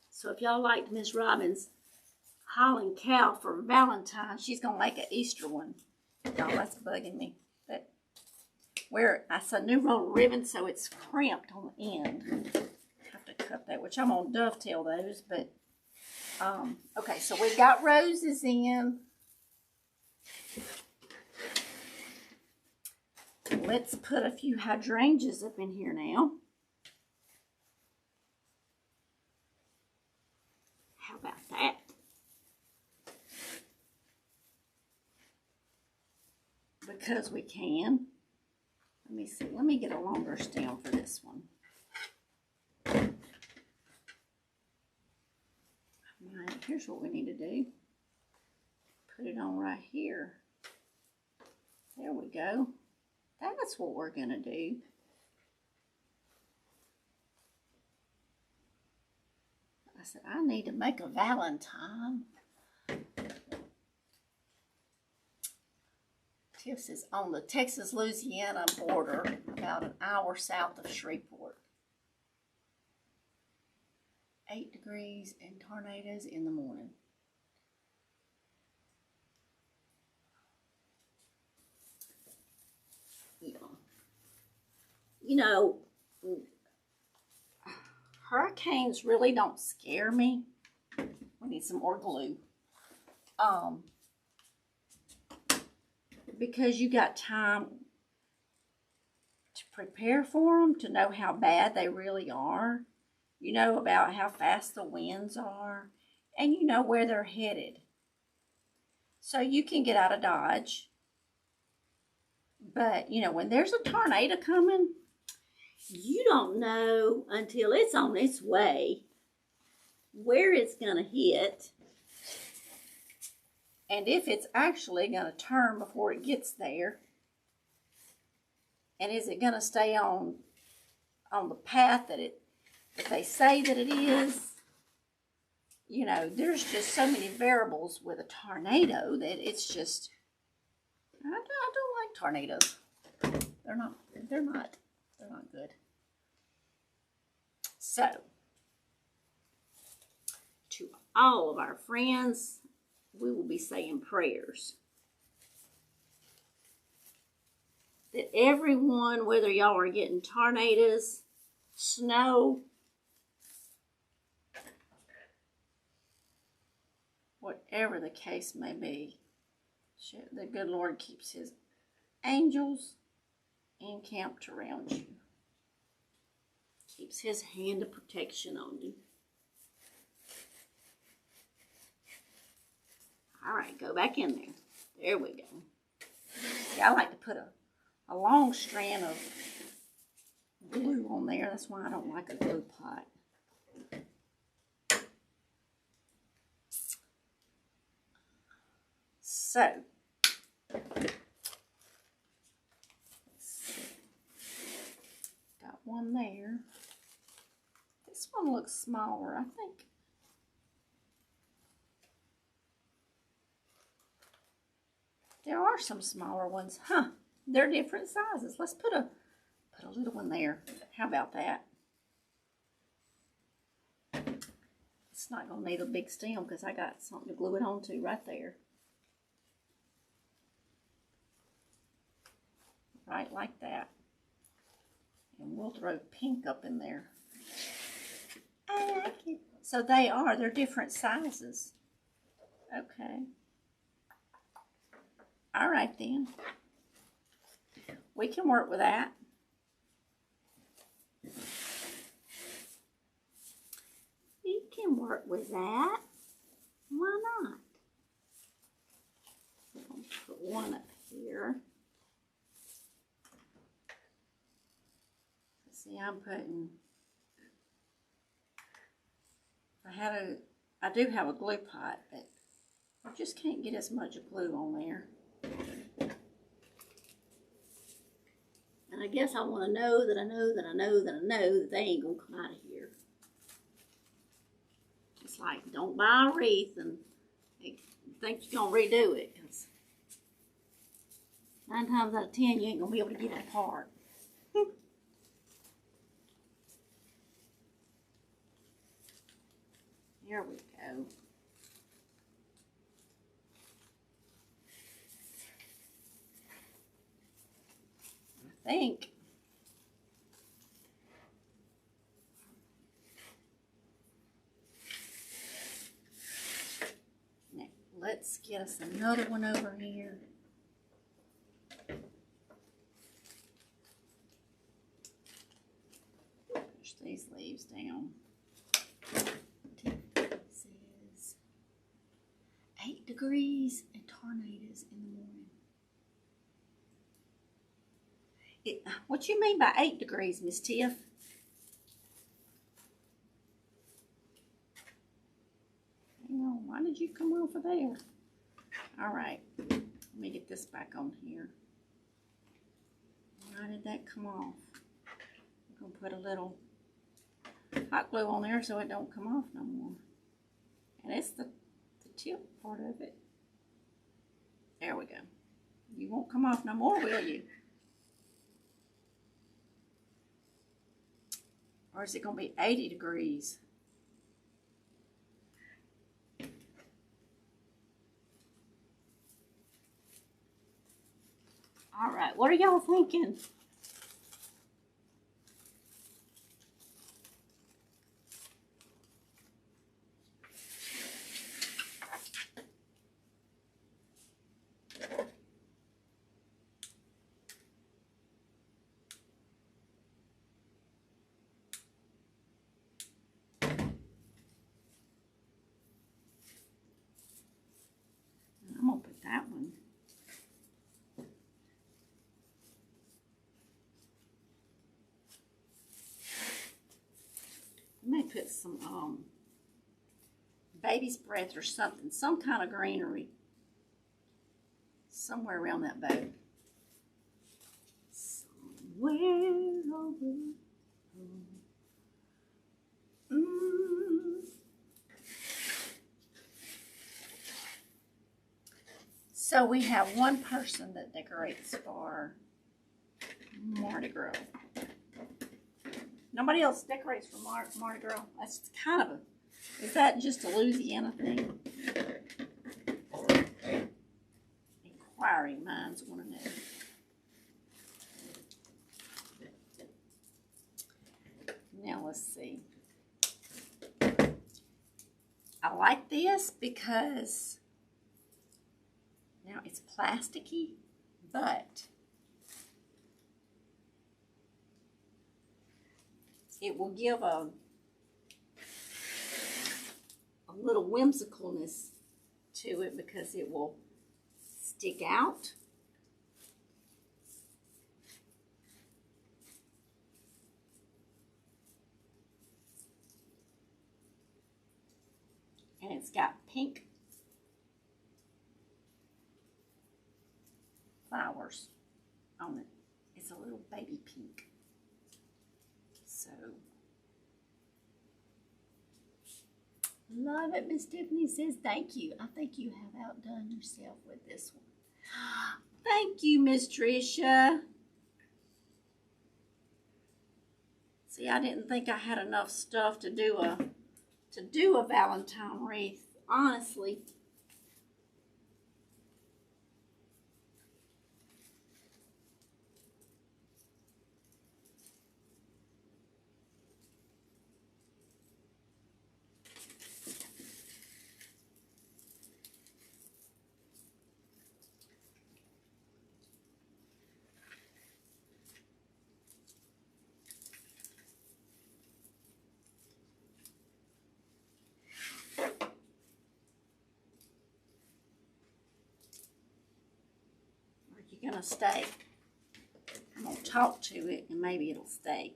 So if y'all liked Miss Robin's Holland cow for Valentine, she's going to make an Easter one. Y'all, that's bugging me. But it's a new roll of ribbon, so it's crimped on the end. I have to cut that, which I'm going to dovetail those. But, okay, so we've got roses in. Let's put a few hydrangeas up in here now. How about that? Because we can. Let me see. Let me get a longer stem for this one. Right, here's what we need to do. Put it on right here. There we go. That's what we're going to do. I said, I need to make a Valentine. Tiff's is on the Texas-Louisiana border, about an hour south of Shreveport. 8 degrees and tornadoes in the morning. You know, hurricanes really don't scare me. We need some more glue. Because you got time to prepare for them, to know how bad they really are. You know about how fast the winds are, and you know where they're headed. So you can get out of Dodge. But, you know, when there's a tornado coming, you don't know until it's on its way where it's going to hit and if it's actually going to turn before it gets there. And is it going to stay on the path that they say that it is? You know, there's just so many variables with a tornado that it's just, I don't like tornadoes. They're not good. So, to all of our friends, we will be saying prayers. That everyone, whether y'all are getting tornadoes, snow, whatever the case may be, the good Lord keeps his angels encamped around you. Keeps his hand of protection on you. All right, go back in there. There we go. See, I like to put a long strand of glue on there. That's why I don't like a glue pot. So, got one there. This one looks smaller, I think. There are some smaller ones. Huh, they're different sizes. Let's put a little one there. How about that? It's not going to need a big stem because I got something to glue it onto right there. Right like that. And we'll throw pink up in there. I like it. So they're different sizes. Okay. All right then. We can work with that. We can work with that. Why not? I'll put one up here. See, I'm putting, I do have a glue pot, but I just can't get as much glue on there. And I guess I want to know that I know that I know that I know that they ain't going to come out of here. It's like, don't buy a wreath and think you're going to redo it. 'Cause 9 times out of 10, you ain't going to be able to get it apart. There we go. I think. Now, let's get us another one over here. Push these leaves down. 8 degrees and tornadoes in the morning. What you mean by 8 degrees, Miss Tiff? Hang on, why did you come over there? All right, let me get this back on here. Why did that come off? I'm gonna put a little hot glue on there so it don't come off no more. And it's the tip part of it. There we go. You won't come off no more, will you? Or is it going to be 80 degrees? All right, what are y'all thinking? I'm going to put that one. I may put some baby's breath or something, some kind of greenery somewhere around that boat. Somewhere over. So we have one person that decorates for Mardi Gras. Nobody else decorates for Mardi Gras. That's kind of a, is that just a Louisiana thing? Inquiring minds want to know. Now let's see. I like this because now it's plasticky, but it will give a little whimsicalness to it because it will stick out. And it's got pink a little baby pink. So, love it. Miss Tiffany says, thank you. I think you have outdone yourself with this one. Thank you, Miss Tricia. See, I didn't think I had enough stuff to do a Valentine wreath, honestly. Gonna stay. I'm gonna talk to it and maybe it'll stay.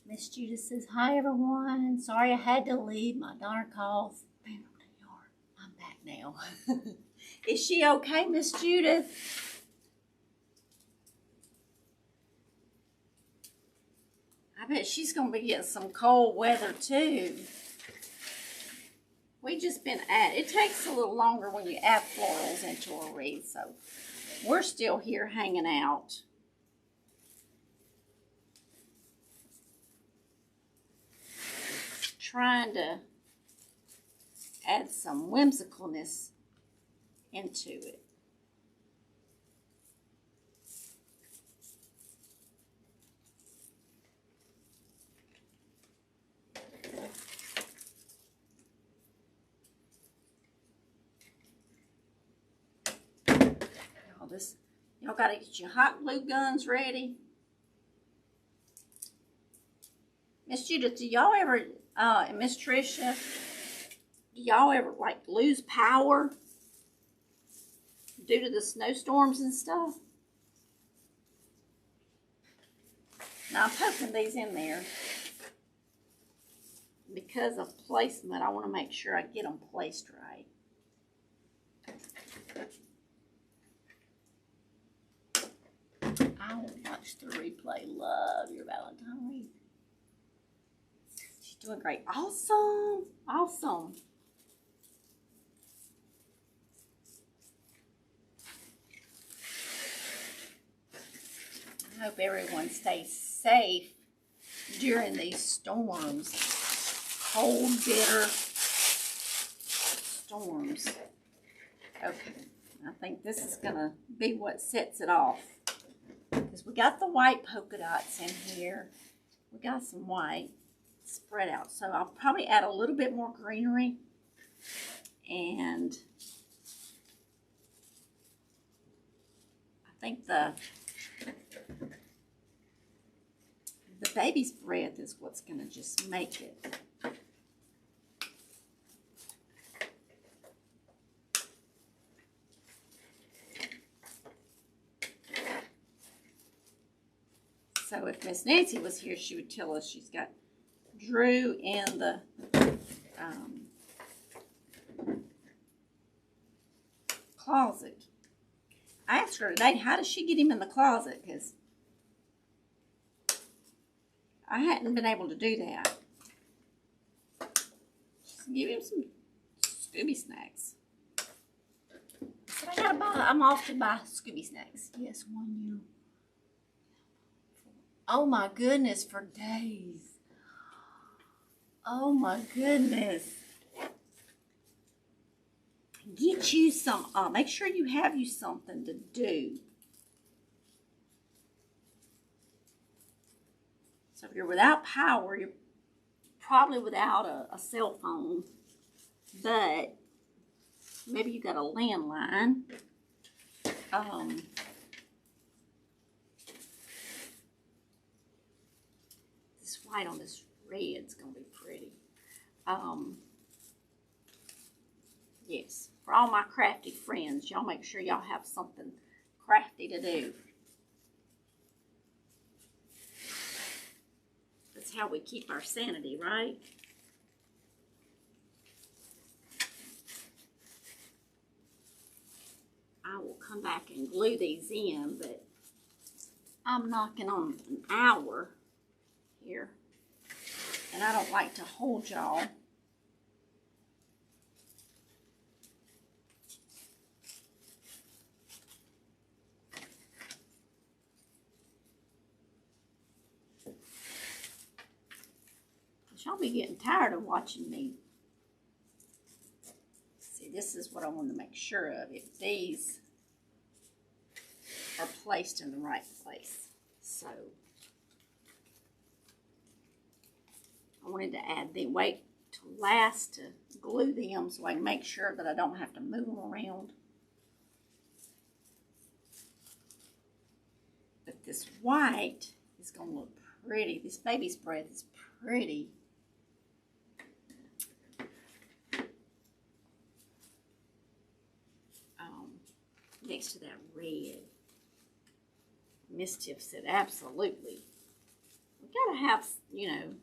Miss Judith says, hi everyone. Sorry I had to leave. My daughter calls. Bam, I'm back now. Is she okay, Miss Judith? I bet she's gonna be getting some cold weather too. We just been it takes a little longer when you add florals into a wreath, so we're still here hanging out. Trying to add some whimsicalness into it. Y'all gotta get your hot glue guns ready. Miss Judith, do y'all ever, and Miss Tricia, do y'all ever like lose power due to the snowstorms and stuff? Now I'm poking these in there because of placement. I want to make sure I get them placed right. I will watch the replay. Love your Valentine wreath. She's doing great. Awesome. Awesome. I hope everyone stays safe during these storms. Cold, bitter storms. Okay. I think this is going to be what sets it off. Because we got the white polka dots in here. We got some white spread out. So I'll probably add a little bit more greenery. And I think the baby's breath is what's going to just make it. So if Miss Nancy was here, she would tell us she's got Drew in the closet. I asked her today, how does she get him in the closet? Because I hadn't been able to do that. Just give him some Scooby snacks. So I gotta buy, I'm off to buy Scooby snacks. Yes, 1 year. Oh my goodness, for days. Oh my goodness. Get you some, make sure you have you something to do. So if you're without power, you're probably without a cell phone, but maybe you got a landline. This white on this red's gonna be pretty. Yes, for all my crafty friends, y'all make sure y'all have something crafty to do. That's how we keep our sanity, right? I will come back and glue these in, but I'm knocking on an hour here, and I don't like to hold y'all. Y'all be getting tired of watching me. See, this is what I want to make sure of. If these are placed in the right place. So I wanted to add the wait to last to glue them so I can make sure that I don't have to move them around. But this white is going to look pretty. This baby spread is pretty. Next to that red. Miss Tiff said, absolutely. We gotta have, you know.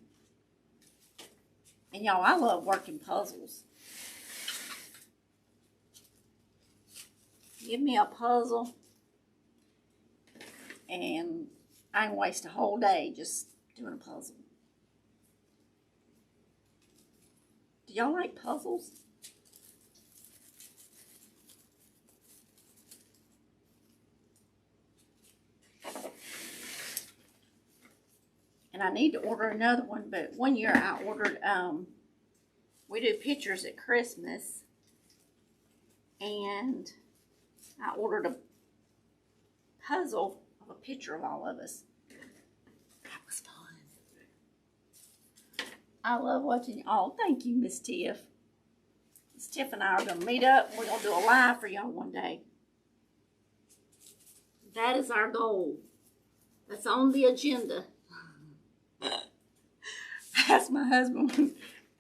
And y'all, I love working puzzles. Give me a puzzle, and I can waste a whole day just doing a puzzle. Do y'all like puzzles? And I need to order another one, but one year I ordered, we do pictures at Christmas, and I ordered a puzzle of a picture of all of us. That was fun. I love watching you. Oh, thank you, Miss Tiff. Miss Tiff and I are going to meet up. We're going to do a live for y'all one day. That is our goal. That's on the agenda. I asked my husband when we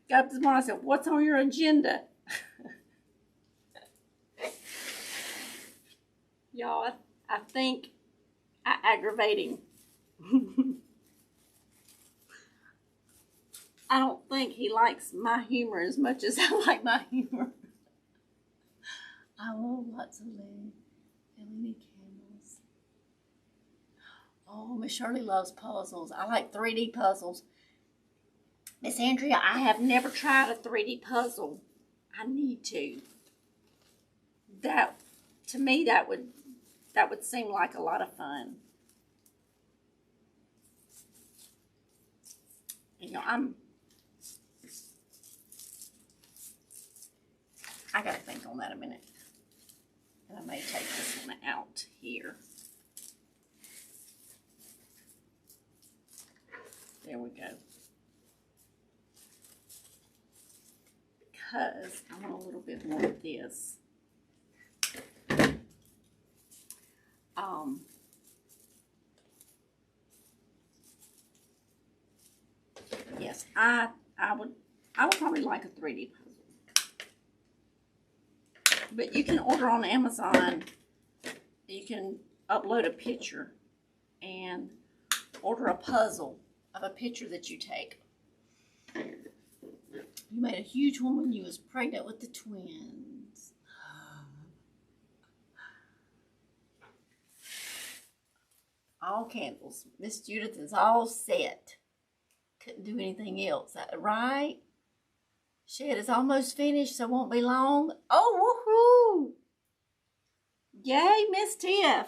got this morning, I said, what's on your agenda? Y'all, I think I aggravate him. I don't think he likes my humor as much as I like my humor. I love lots of LED candles. Oh, Miss Shirley loves puzzles. I like 3D puzzles. Miss Andrea, I have never tried a 3D puzzle. I need to. That, to me, that would seem like a lot of fun. You know, I gotta think on that a minute. And I may take this one out here. There we go. Because I want a little bit more of this. Yes, I would probably like a 3D puzzle. But you can order on Amazon. You can upload a picture and order a puzzle of a picture that you take. You made a huge one when you was pregnant with the twins. All candles. Miss Judith is all set. Couldn't do anything else, right? Shed is almost finished, so it won't be long. Oh, woohoo! Yay, Miss Tiff.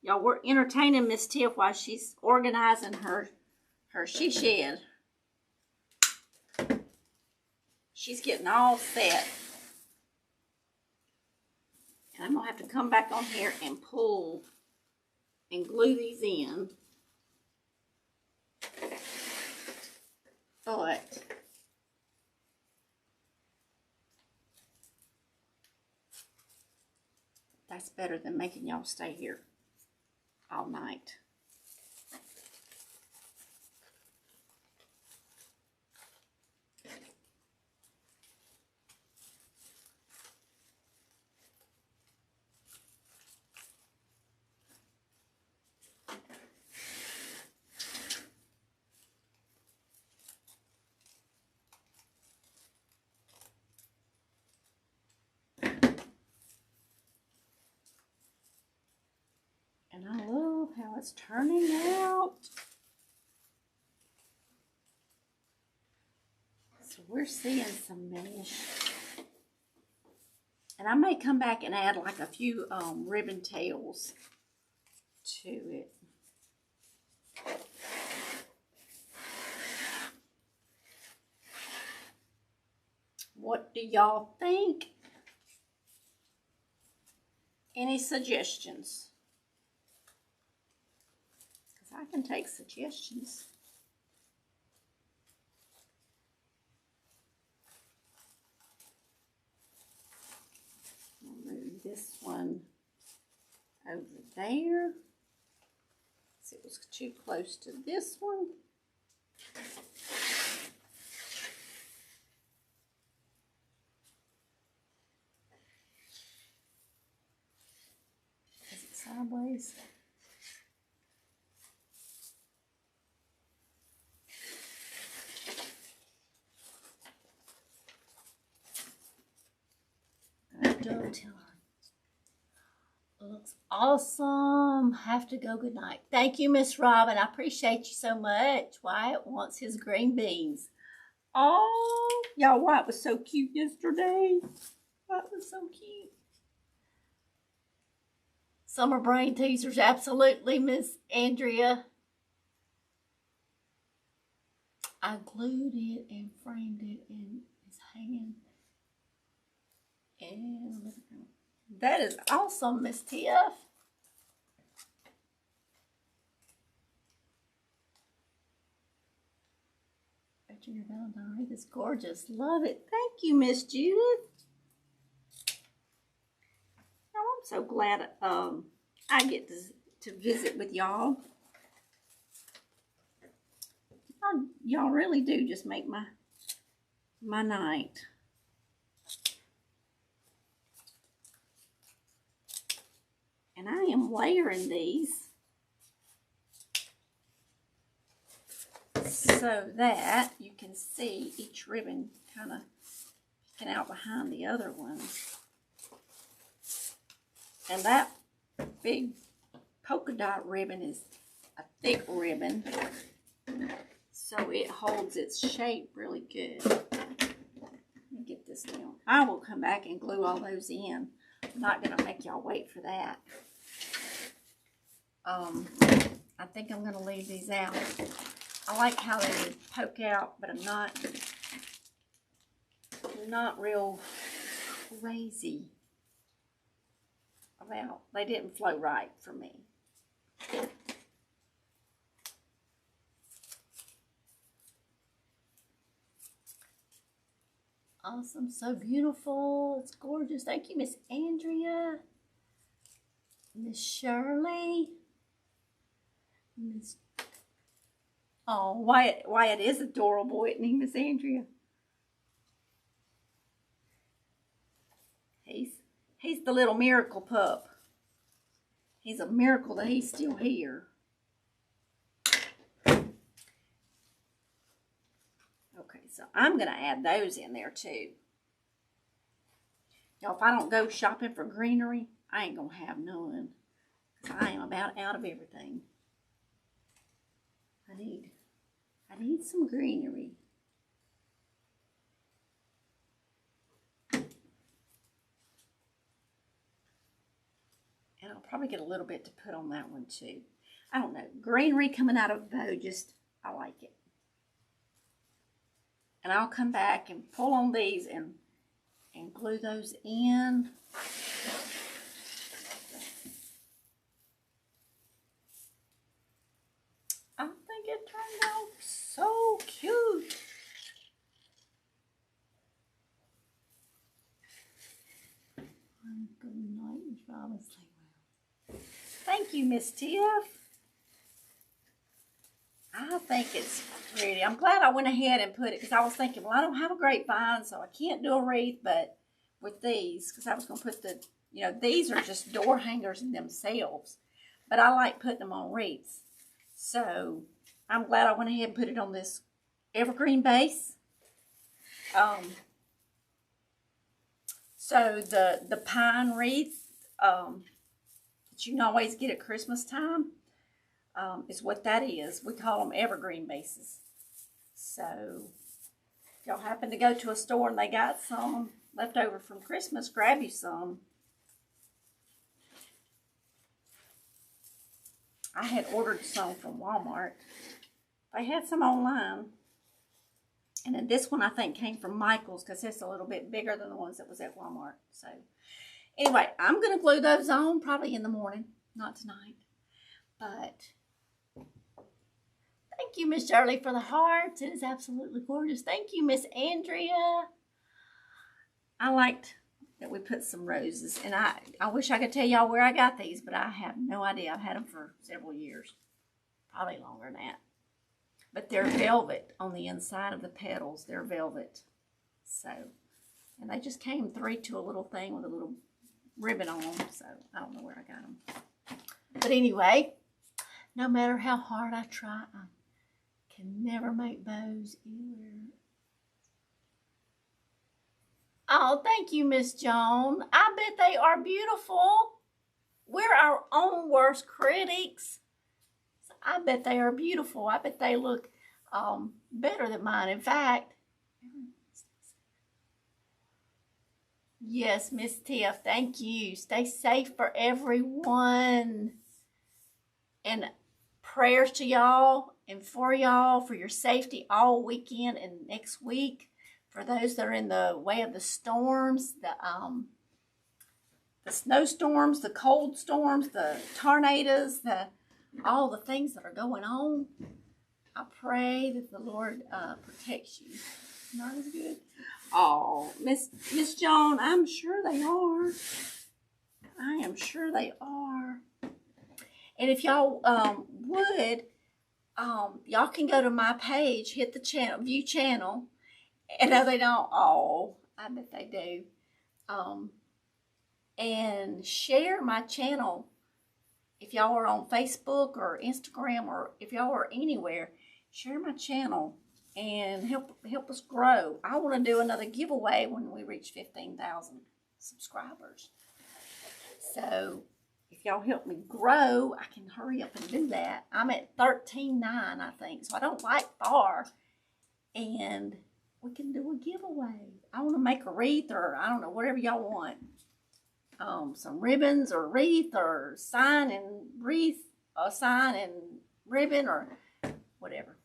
Y'all, we're entertaining Miss Tiff while she's organizing her she shed. She's getting all set. And I'm going to have to come back on here and pull and glue these in. But that's better than making y'all stay here all night. And I love how it's turning out. So we're seeing some mesh. And I may come back and add like a few ribbon tails to it. What do y'all think? Any suggestions? Because I can take suggestions. I'll move this one over there. See, it was too close to this one. Is it sideways? Dovetail. Looks awesome. Have to go. Good night. Thank you, Miss Robin. I appreciate you so much. Wyatt wants his green beans. Oh, y'all, Wyatt was so cute yesterday. Wyatt was so cute. Summer brain teasers, absolutely, Miss Andrea. I glued it and framed it and it's hanging. And that is awesome, Miss Tiff. Your Valentine Wreath is gorgeous. Love it. Thank you, Miss Judith. Oh, I'm so glad I get to visit with y'all. Y'all really do just make my night. And I am layering these so that you can see each ribbon kind of sticking out behind the other one. And that big polka dot ribbon is a thick ribbon, so it holds its shape really good. Let me get this down. I will come back and glue all those in. I'm not going to make y'all wait for that. I think I'm going to leave these out. I like how they poke out, but I'm not real crazy about, they didn't flow right for me. Awesome, so beautiful. It's gorgeous. Thank you, Miss Andrea, Miss Shirley, Miss. Oh, Wyatt is adorable, isn't he, Miss Andrea? He's the little miracle pup. He's a miracle that he's still here. Okay, so I'm going to add those in there too. Y'all, if I don't go shopping for greenery, I ain't going to have none. I am about out of everything. I need some greenery. And I'll probably get a little bit to put on that one too. I don't know. Greenery coming out of a bow, I like it. And I'll come back and pull on these and glue those in. I think it turned out so cute. Good night, Miss Robin. Thank you, Miss Tiff. I think it's pretty. I'm glad I went ahead and put it, because I was thinking, well, I don't have a grapevine, so I can't do a wreath, but with these, because I was going to put the, these are just door hangers in themselves, but I like putting them on wreaths. So I'm glad I went ahead and put it on this evergreen base. So the pine wreath, that you can always get at Christmas time is what that is. We call them evergreen vases. So if y'all happen to go to a store and they got some left over from Christmas, grab you some. I had ordered some from Walmart. They had some online. And then this one I think came from Michael's because it's a little bit bigger than the ones that was at Walmart. So anyway, I'm going to glue those on probably in the morning, not tonight. But thank you, Miss Shirley, for the hearts. It is absolutely gorgeous. Thank you, Miss Andrea. I liked that we put some roses. And I wish I could tell y'all where I got these, but I have no idea. I've had them for several years. Probably longer than that. But they're velvet on the inside of the petals. They're velvet. So, and they just came 3 to a little thing with a little ribbon on them. So, I don't know where I got them. But anyway, no matter how hard I try, I can never make bows either. Oh, thank you, Miss Joan. I bet they are beautiful. We're our own worst critics. I bet they are beautiful. I bet they look better than mine. In fact, yes, Miss Tiff, thank you. Stay safe for everyone. And prayers to y'all and for y'all for your safety all weekend and next week. For those that are in the way of the storms, the snowstorms, the cold storms, the tornadoes, all the things that are going on, I pray that the Lord protects you. Not as good. Oh, Miss Joan, I'm sure they are. I am sure they are. And if y'all would, y'all can go to my page, hit the channel, view channel. And no, they don't. Oh, I bet they do. And share my channel. If y'all are on Facebook or Instagram or if y'all are anywhere, share my channel and help us grow. I want to do another giveaway when we reach 15,000 subscribers. So if y'all help me grow, I can hurry up and do that. I'm at 13.9, I think, so I don't like far. And we can do a giveaway. I want to make a wreath or I don't know, whatever y'all want. Some ribbons or wreath or sign and wreath or sign and ribbon or whatever.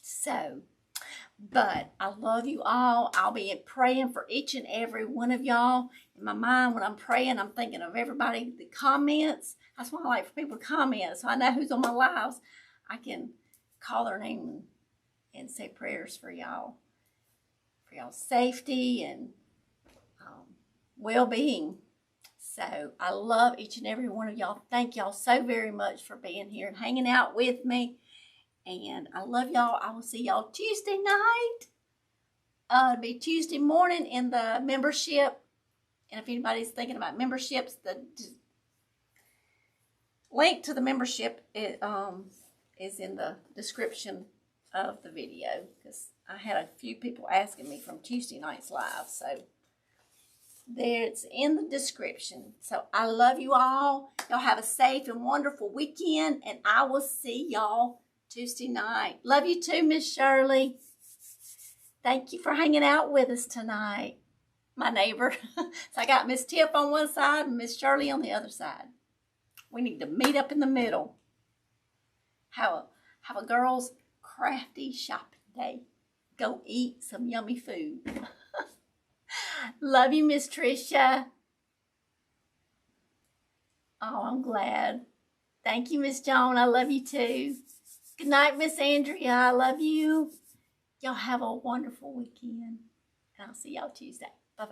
So, but I love you all. I'll be praying for each and every one of y'all. In my mind, when I'm praying, I'm thinking of everybody that comments. That's why I like for people to comment, so I know who's on my lives. I can call their name and say prayers for y'all's safety and well-being. So I love each and every one of y'all. Thank y'all so very much for being here and hanging out with me. And I love y'all. I will see y'all Tuesday night. It'll be Tuesday morning in the membership. And if anybody's thinking about memberships, the link to the membership is in the description of the video. Because I had a few people asking me from Tuesday night's live. So there, it's in the description. So I love you all. Y'all have a safe and wonderful weekend. And I will see y'all Tuesday night. Love you too, Miss Shirley. Thank you for hanging out with us tonight. My neighbor. So I got Miss Tiff on one side and Miss Shirley on the other side. We need to meet up in the middle. Have a girls' crafty shopping day. Go eat some yummy food. Love you, Miss Tricia. Oh, I'm glad. Thank you, Miss Joan. I love you too. Good night, Miss Andrea. I love you. Y'all have a wonderful weekend. And I'll see y'all Tuesday.